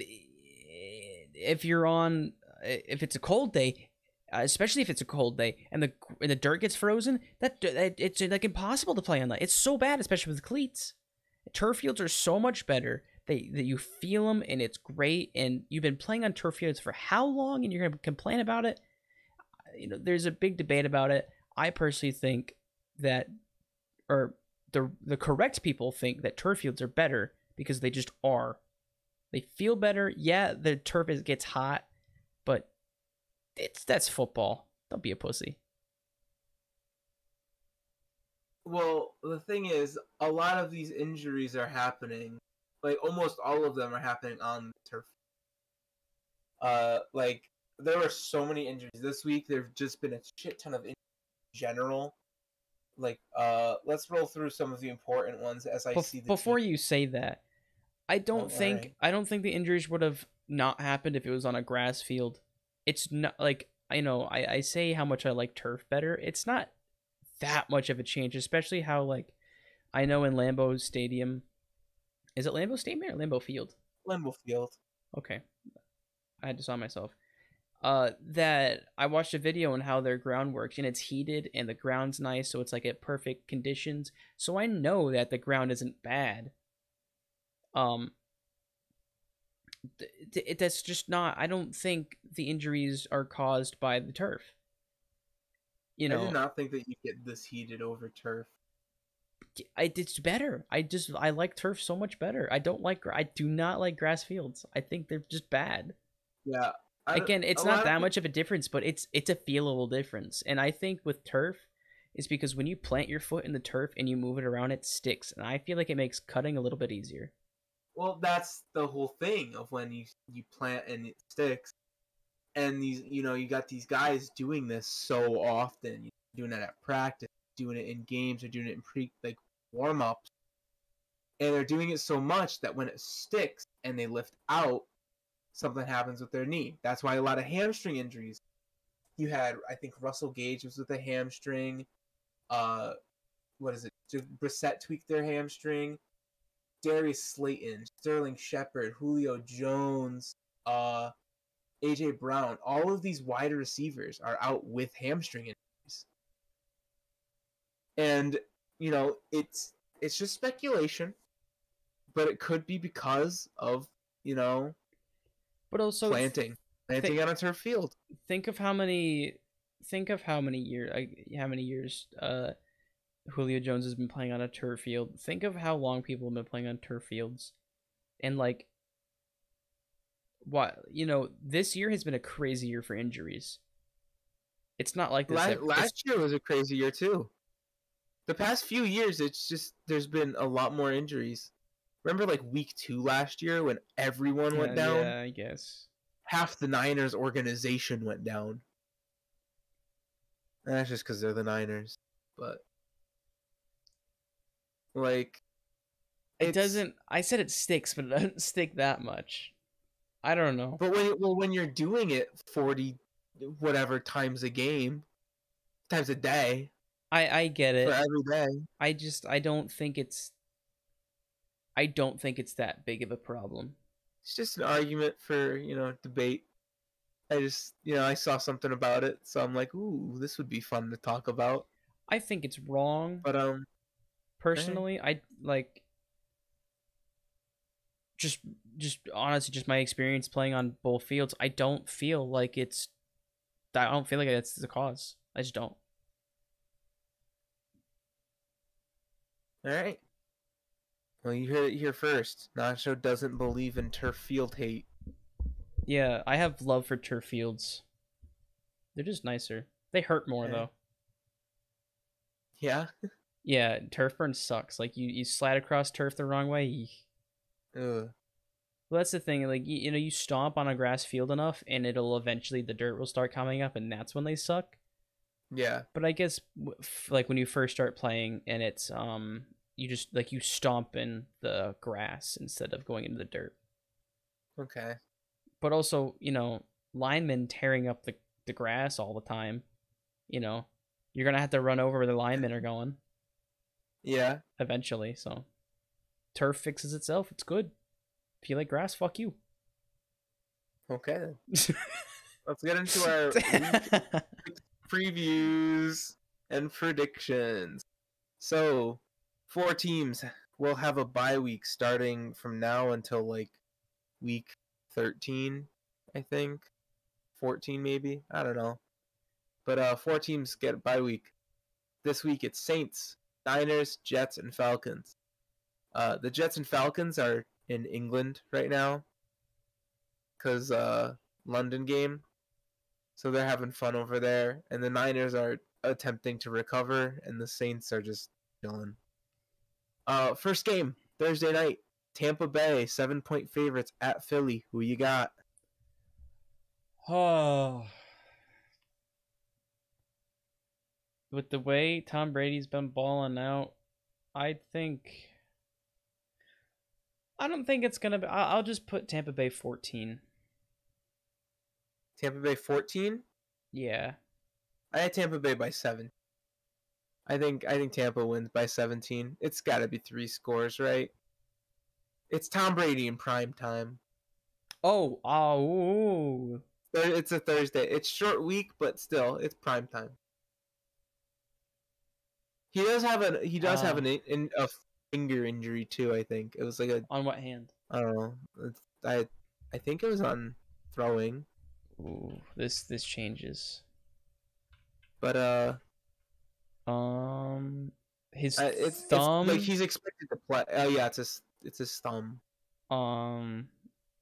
it's a cold day, especially if it's a cold day and the dirt gets frozen, it's like impossible to play on that. It's so bad, especially with cleats. Turf fields are so much better. That you feel them and it's great. And you've been playing on turf fields for how long? And you're gonna complain about it? There's a big debate about it. I personally think that, or the correct people think that turf fields are better because they just are. They feel better. Yeah, the turf gets hot, but that's football. Don't be a pussy. Well, the thing is, a lot of these injuries are happening. Like, almost all of them are happening on the turf. Like, there were so many injuries this week. There've just been a shit ton of injuries in general. Like, let's roll through some of the important ones as I see the before you say that, I don't think the injuries would have not happened if it was on a grass field. It's not like, I say how much I like turf better. It's not that much of a change, especially how, like, I know in Lambeau Stadium. Is it Lambeau Stadium or Lambeau Field? Lambeau Field. Okay. I had to saw myself. that I watched a video on how their ground works, and it's heated and the ground's nice, so it's like at perfect conditions. So I know that the ground isn't bad. Um, that's just not. I don't think the injuries are caused by the turf. You I did know, not think that you get this heated over turf. it's better. I like turf so much better. I do not like grass fields. I think they're just bad. Yeah, Again, a it's not lot of that people. much of a difference, but it's a feelable difference. And I think with turf, is because when you plant your foot in the turf and you move it around, it sticks. And I feel like it makes cutting a little bit easier. Well, that's the whole thing of when you plant and it sticks. And these, you got these guys doing this so often, doing it at practice, doing it in games, or doing it in warm ups, and they're doing it so much that when it sticks and they lift out, something happens with their knee. That's why a lot of hamstring injuries. You had, I think, Russell Gage was with a hamstring. What is it? Brissett tweaked their hamstring. Darius Slayton, Sterling Shepard, Julio Jones, AJ Brown, all of these wide receivers are out with hamstring injuries. And, it's just speculation, but it could be because of, But also, planting on a turf field. think of how many years Julio Jones has been playing on a turf field. Think of how long people have been playing on turf fields, and like, what this year has been a crazy year for injuries. It's not like this. Last year was a crazy year too. The past few years, it's just there's been a lot more injuries. Remember, like week 2 last year when everyone went down? Yeah, I guess. Half the Niners organization went down. And that's just because they're the Niners. But like, It doesn't. I said it sticks, but it doesn't stick that much. I don't know. But when you're doing it 40 whatever times a game, times a day, I get it for every day. I don't think it's that big of a problem. It's just an argument for, debate. I saw something about it, so I'm like, ooh, this would be fun to talk about. I think it's wrong. But personally, I like just honestly, just my experience playing on both fields, I don't feel like it's the cause. I just don't. All right. Well, you heard it here first. Nacho doesn't believe in turf field hate. Yeah, I have love for turf fields. They're just nicer. They hurt more though. Yeah. Yeah, turf burn sucks. Like you slide across turf the wrong way. Ugh. Well, that's the thing. Like you stomp on a grass field enough, and it'll eventually the dirt will start coming up, and that's when they suck. Yeah. But I guess like when you first start playing, and it's you just like you stomp in the grass instead of going into the dirt. Okay. But also, linemen tearing up the grass all the time. You're gonna have to run over where the linemen are going. Yeah. Eventually, so turf fixes itself. It's good. If you like grass, fuck you. Okay. Let's get into our previews and predictions. So, 4 teams will have a bye week starting from now until like week 13, I think. 14 maybe. I don't know. But 4 teams get a bye week. This week it's Saints, Niners, Jets, and Falcons. The Jets and Falcons are in England right now because London game. So they're having fun over there. And the Niners are attempting to recover, and the Saints are just chilling. First game, Thursday night. Tampa Bay, 7-point favorites at Philly. Who you got? Oh. With the way Tom Brady's been balling out, I don't think it's going to be... I'll just put Tampa Bay 14. Tampa Bay 14? Yeah. I had Tampa Bay by 7. I think Tampa wins by 17. It's got to be 3 scores, right? It's Tom Brady in prime time. Oh, ooh. It's a Thursday. It's short week, but still, it's prime time. He does have a finger injury too. I think it was like a. On what hand? I don't know. I think it was on throwing. Ooh, this changes. But his it's thumb. like he's expected to play. Oh yeah, it's his thumb.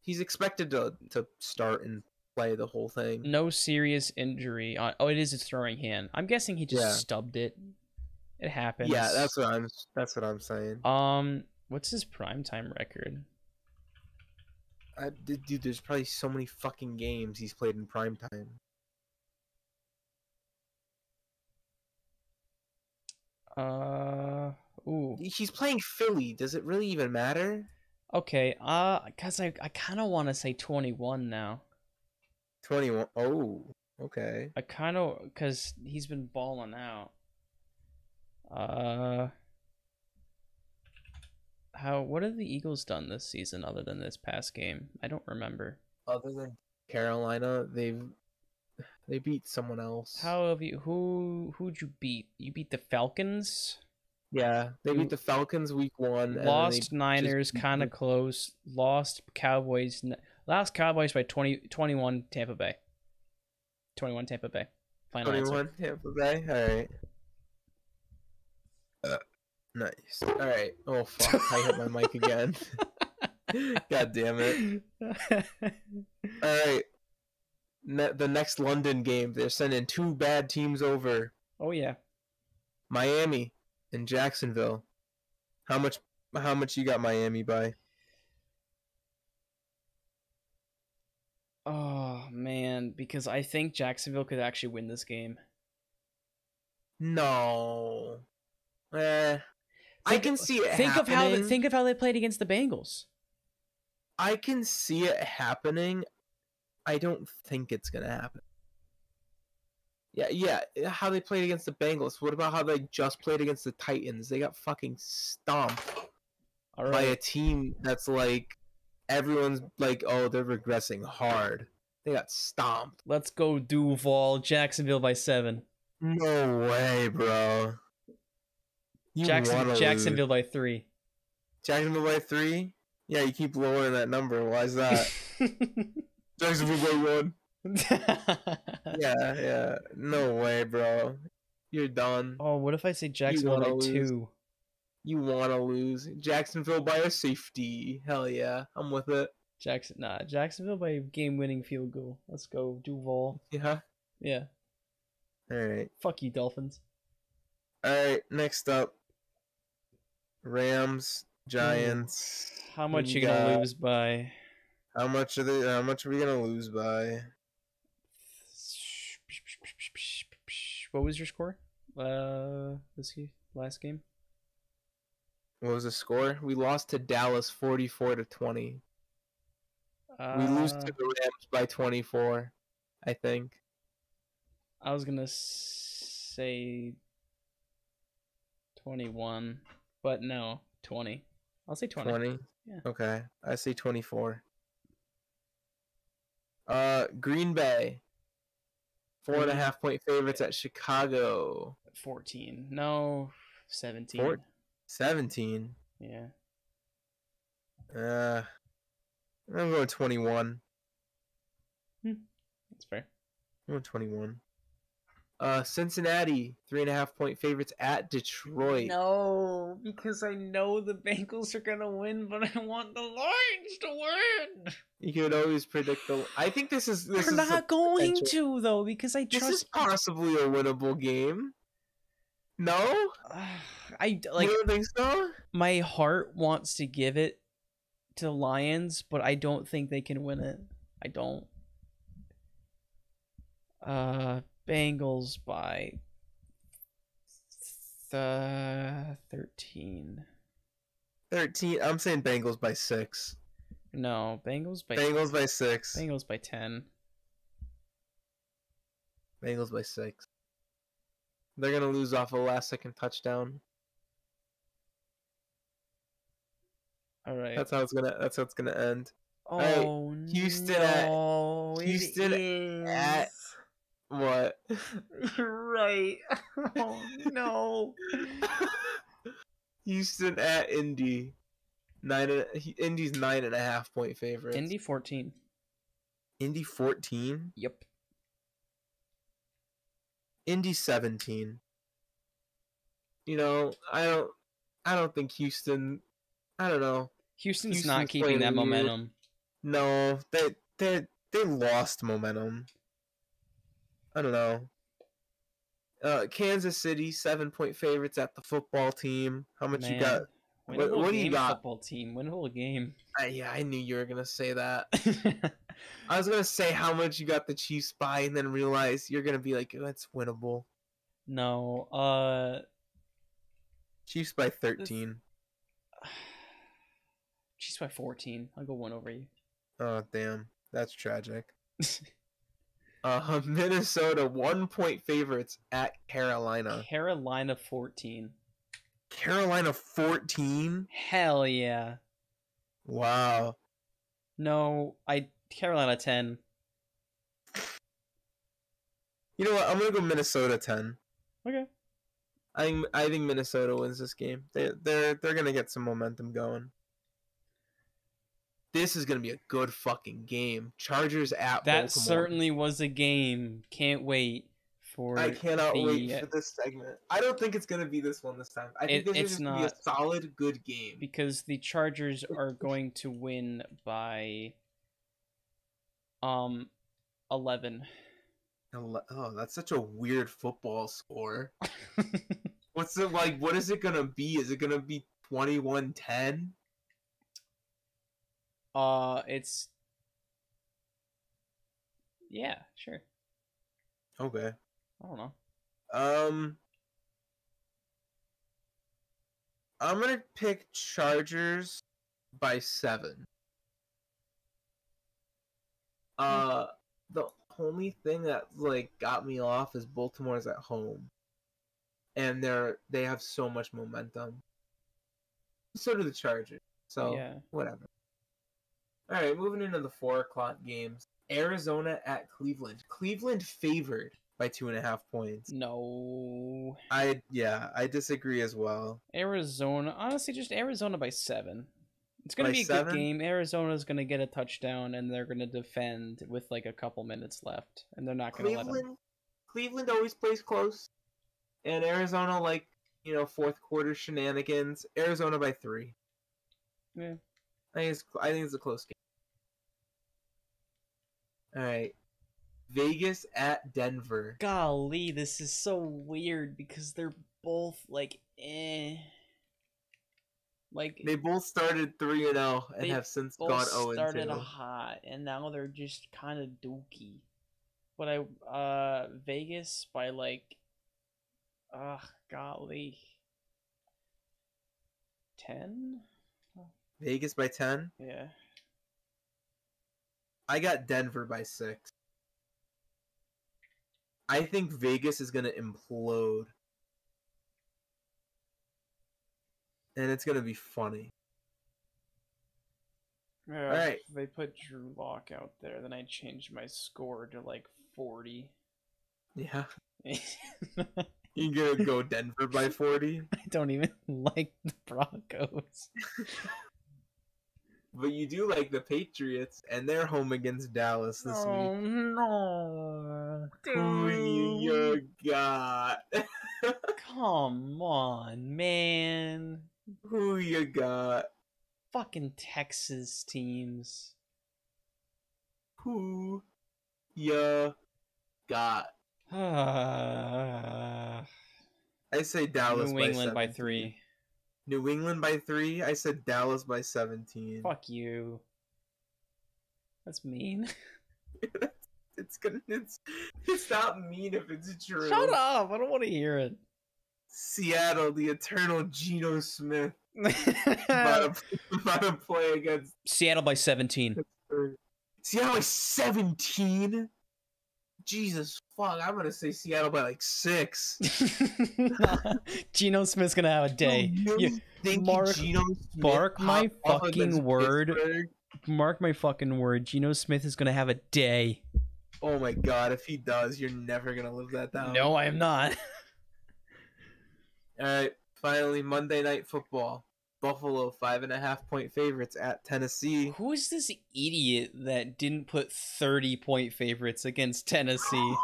He's expected to start and play the whole thing. No serious injury on. Oh, it is his throwing hand. I'm guessing he just stubbed it. It happens. Yeah, that's what I'm saying. What's his primetime record? Dude, there's probably so many fucking games he's played in primetime. Ooh. He's playing Philly. Does it really even matter? Okay. Cause I kind of want to say 21 now. 21. Oh, okay. I kind of, cause he's been balling out. What have the Eagles done this season other than this past game? I don't remember. Other than Carolina, they beat someone else. Who'd you beat? You beat the Falcons? Yeah, they beat the Falcons week 1. Lost Niners, kind of close. Lost Cowboys. Last Cowboys by 21 Tampa Bay. 21 Tampa Bay. Final 21 answer. Tampa Bay. All right. Nice. All right. Oh fuck! I hit my mic again. God damn it! All right. The next London game, they're sending 2 bad teams over. Oh yeah. Miami and Jacksonville. How much you got Miami by? Oh man, because I think Jacksonville could actually win this game. No. I can see it happening. Think of how they played against the Bengals. I can see it happening. I don't think it's gonna happen. Yeah. How they played against the Bengals. What about how they just played against the Titans? They got fucking stomped by a team that's like everyone's like, oh, they're regressing hard. They got stomped. Let's go Duval. Jacksonville by 7. No way, bro. Jacksonville by 3. Jacksonville by 3? Yeah, you keep lowering that number. Why is that? Jacksonville by 1. Yeah. No way, bro. You're done. Oh, what if I say Jacksonville by 2? You want to lose. Jacksonville by a safety. Hell yeah. I'm with it. Jacksonville by a game-winning field goal. Let's go, Duval. Yeah? Yeah. All right. Fuck you, Dolphins. All right, next up. Rams, Giants. How much you gonna lose by? How much are we gonna lose by? What was your score? Last game? What was the score? We lost to Dallas 44-20. We lose to the Rams by 24, I think. I was gonna say 21, but no, 20. I'll say 20. 20? Yeah. Okay, I say 24. Green Bay. 4.5 point favorites at Chicago. 14. No, 17. 17? Yeah. I'm going 21. That's fair. I'm going 21. Cincinnati, 3.5 point favorites at Detroit. No, because I know the Bengals are gonna win, but I want the Lions to win. You could always predict the. I think this is. They're not going to though, because I trust. This is possibly a winnable game. No, I like. You don't think so? My heart wants to give it to the Lions, but I don't think they can win it. I don't. Bengals by 13. 13. I'm saying Bengals by 6. No, Bengals by 6. Bengals by 10. Bengals by 6. They're gonna lose off a last-second touchdown. All right. That's how it's gonna end. Oh, right. Houston no. Houston at what? Right. Oh no. Houston at Indy. Indy's 9.5 point favorites. Indy 14. Indy 14. Yep. Indy 17. You know, I don't think Houston. I don't know. Houston's not keeping that momentum. No, they lost momentum. I don't know. Kansas City 7-point favorites at the football team. How much you got? What do you got? Football team. Win a whole game. Yeah, I knew you were gonna say that. I was gonna say how much you got the Chiefs by, and then realize you're gonna be like, oh, that's winnable. No. Chiefs by 13. Chiefs by 14. I'll go one over you. Oh damn, that's tragic. Minnesota 1-point favorites at Carolina. Carolina 14. Carolina 14? Hell yeah. Wow. No, Carolina 10. You know what? I'm gonna go Minnesota 10. Okay. I think Minnesota wins this game. They're gonna get some momentum going. This is gonna be a good fucking game. Chargers at Baltimore. That certainly was a game. Can't wait for. I cannot wait for this segment. I don't think it's gonna be this one this time. I think this is gonna be a solid, good game because the Chargers are going to win by 11. Oh, that's such a weird football score. What's it like? What is it gonna be? Is it gonna be 21-10? It's. Yeah, sure. Okay. I don't know. I'm gonna pick Chargers by 7. The only thing that got me off is Baltimore's at home, and they have so much momentum. So do the Chargers. So yeah, whatever. All right, moving into the 4:00 games. Arizona at Cleveland. Cleveland favored by 2.5 points. No. I disagree as well. Arizona, honestly, just Arizona by 7. It's going to be a good game. Arizona's going to get a touchdown, and they're going to defend with a couple minutes left, and they're not going to let them. Cleveland always plays close, and Arizona, fourth quarter shenanigans. Arizona by 3. Yeah. I think it's a close game. All right. Vegas at Denver. Golly, this is so weird because they're both eh. They both started 3-0 and have since gone 0-2. They started hot, and now they're just kind of dookie. But Vegas by golly, 10. Vegas by 10? Yeah. I got Denver by 6. I think Vegas is going to implode. And it's going to be funny. Yeah, all right. They put Drew Lock out there, then I changed my score to 40. Yeah. You're going to go Denver by 40? I don't even like the Broncos. But you do like the Patriots, and they're home against Dallas this week. Oh, no. Who you got? Come on, man. Who you got? Fucking Texas teams. Who you got? I say Dallas New England by 3. New England by 3? I said Dallas by 17. Fuck you. That's mean. It's not mean if it's true. Shut up! I don't want to hear it. Seattle, the eternal Geno Smith. about to play against Seattle by 17. Seattle by 17? Jesus fuck, I'm gonna say Seattle by 6. Geno Smith's gonna have a day. Mark my fucking word. Mark my fucking word. Geno Smith is gonna have a day. Oh my god, if he does, you're never gonna live that down. No, I am not. Alright, finally Monday Night Football. Buffalo 5.5-point favorites at Tennessee. Who is this idiot that didn't put 30-point favorites against Tennessee?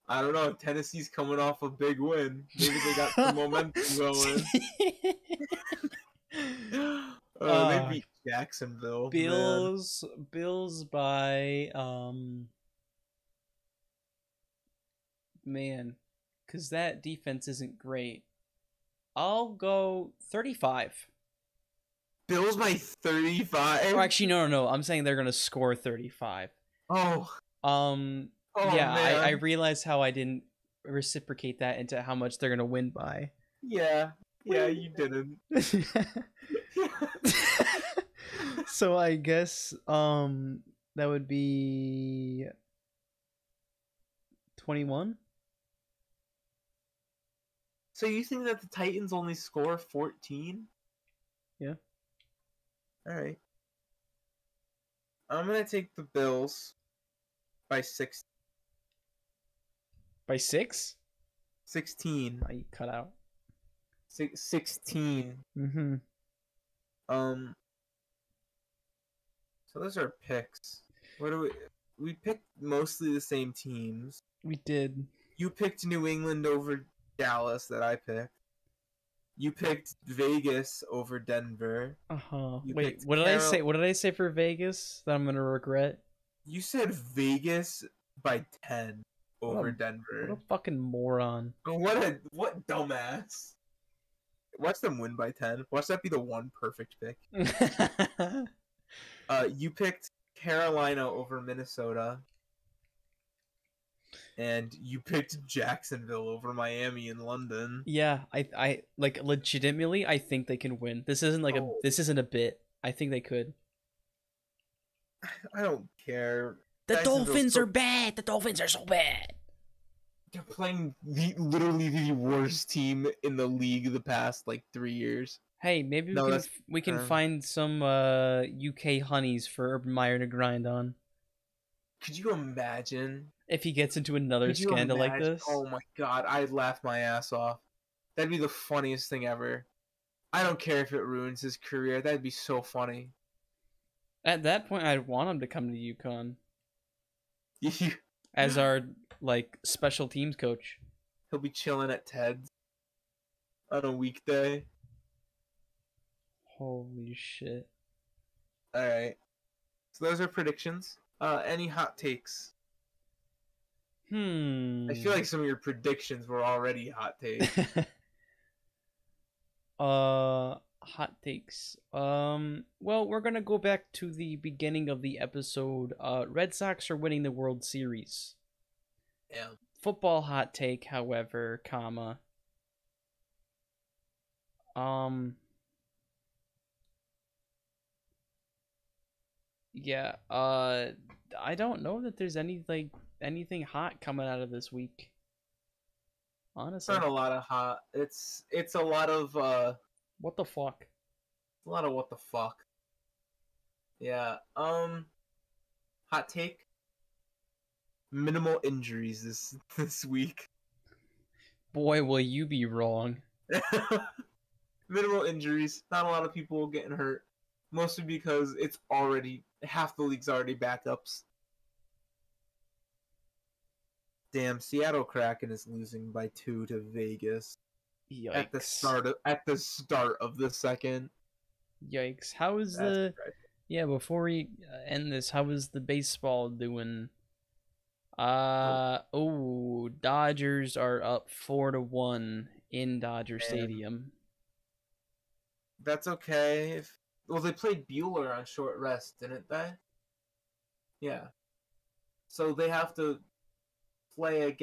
I don't know. Tennessee's coming off a big win. Maybe they got some momentum going. They beat Jacksonville. Bills by man, because that defense isn't great. I'll go 35. Bills by 35. Or actually, no. I'm saying they're gonna score 35. Oh. Yeah, man. I realized how I didn't reciprocate that into how much they're gonna win by. Yeah, you didn't. So I guess that would be 21. So you think that the Titans only score 14? Yeah. All right. I'm gonna take the Bills by 6. By 6? 16. Oh, you cut out. 16. Mm-hmm. So those are picks. What do we picked mostly the same teams. We did. You picked New England over Dallas that I picked. You picked Vegas over Denver. Wait, what did I say? What did I say for Vegas that I'm gonna regret? You said Vegas by 10 over Denver. What a fucking moron. What dumbass. Watch them win by 10. Watch that be the one perfect pick. You picked Carolina over Minnesota. And you picked Jacksonville over Miami and London. Yeah, I like legitimately I think they can win. This isn't like this isn't a bit. I think they could. I don't care. The Dolphins are bad. The Dolphins are so bad. They're playing literally the worst team in the league the past 3 years. Hey, maybe we can find some UK honeys for Urban Meyer to grind on. Could you imagine if he gets into another scandal like this? Oh my god, I'd laugh my ass off. That'd be the funniest thing ever. I don't care if it ruins his career. That'd be so funny. At that point, I'd want him to come to UConn as our special teams coach. He'll be chilling at Ted's on a weekday. Holy shit! All right, so those are predictions. Any hot takes? I feel like some of your predictions were already hot takes. Hot takes. Well, we're gonna go back to the beginning of the episode. Red Sox are winning the World Series. Yeah. Football hot take, however, yeah, I don't know that there's anything hot coming out of this week. Honestly, it's not a lot of hot. It's a lot of what the fuck. A lot of what the fuck. Yeah. Hot take. Minimal injuries this week. Boy, will you be wrong. Minimal injuries. Not a lot of people getting hurt. Mostly because it's already half the league's already backups. Damn, Seattle Kraken is losing by 2 to Vegas. Yikes. At the start of the second. Yikes. How is before we end this, how is the baseball doing? Dodgers are up 4-1 in Dodger Stadium. That's okay. They played Bueller on short rest, didn't they? Yeah. So they have to play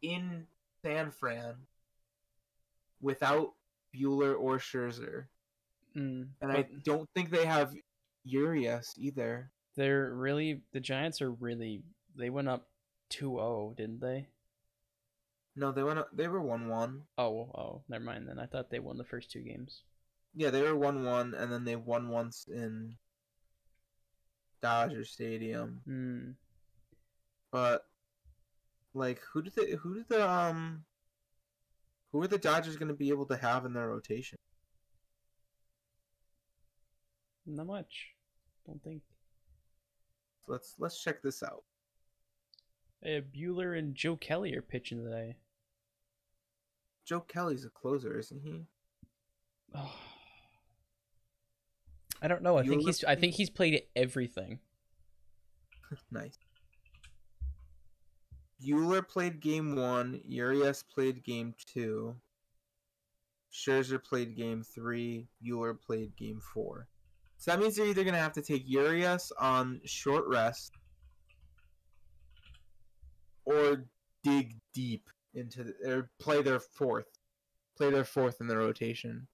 in San Fran without Bueller or Scherzer. I don't think they have Urias either. The Giants they went up 2-0, didn't they? No, they were 1-1. Oh, never mind then. I thought they won the first 2 games. Yeah, they were 1-1, and then they won once Dodger Stadium. Hmm. But like, who are the Dodgers going to be able to have in their rotation? Not much. Don't think. So let's check this out. Bueller and Joe Kelly are pitching today. Joe Kelly's a closer, isn't he? Oh. I don't know. I think he's played everything. Nice. Bueller played game 1. Urias played game 2. Scherzer played game 3. Bueller played game 4. So that means they're either going to have to take Urias on short rest or dig deep into or play their fourth in the rotation,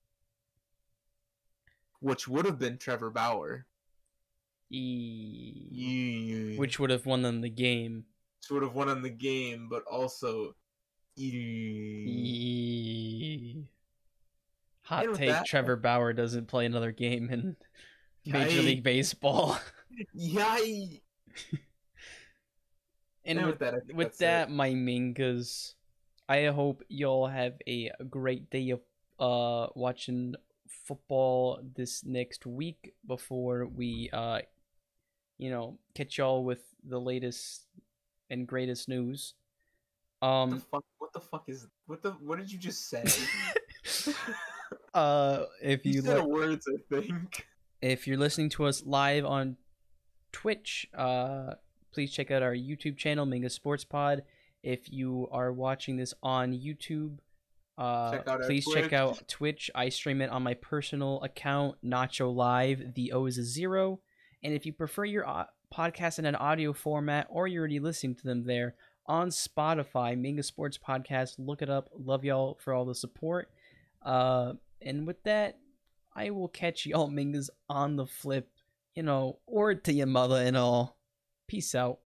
which would have been Trevor Bauer. Which would have won them the game. Which would have won them the game, but also hot take: Trevor Bauer doesn't play another game in Major League Baseball. Yay! And with that, my Mingas, I hope y'all have a great day of watching football this next week before we catch y'all with the latest and greatest news. What did you just say? If you said words, I think. If you're listening to us live on Twitch, please check out our YouTube channel, mingasportspod. If you are watching this on YouTube, please check out Twitch. I stream it on my personal account, Nacho Live. The O is a 0. And if you prefer your podcast in an audio format, or you're already listening to them there on Spotify, Minga Sports Podcast, look it up. Love y'all for all the support. And with that, I will catch y'all Mingas on the flip, or to your mother and all. Peace out.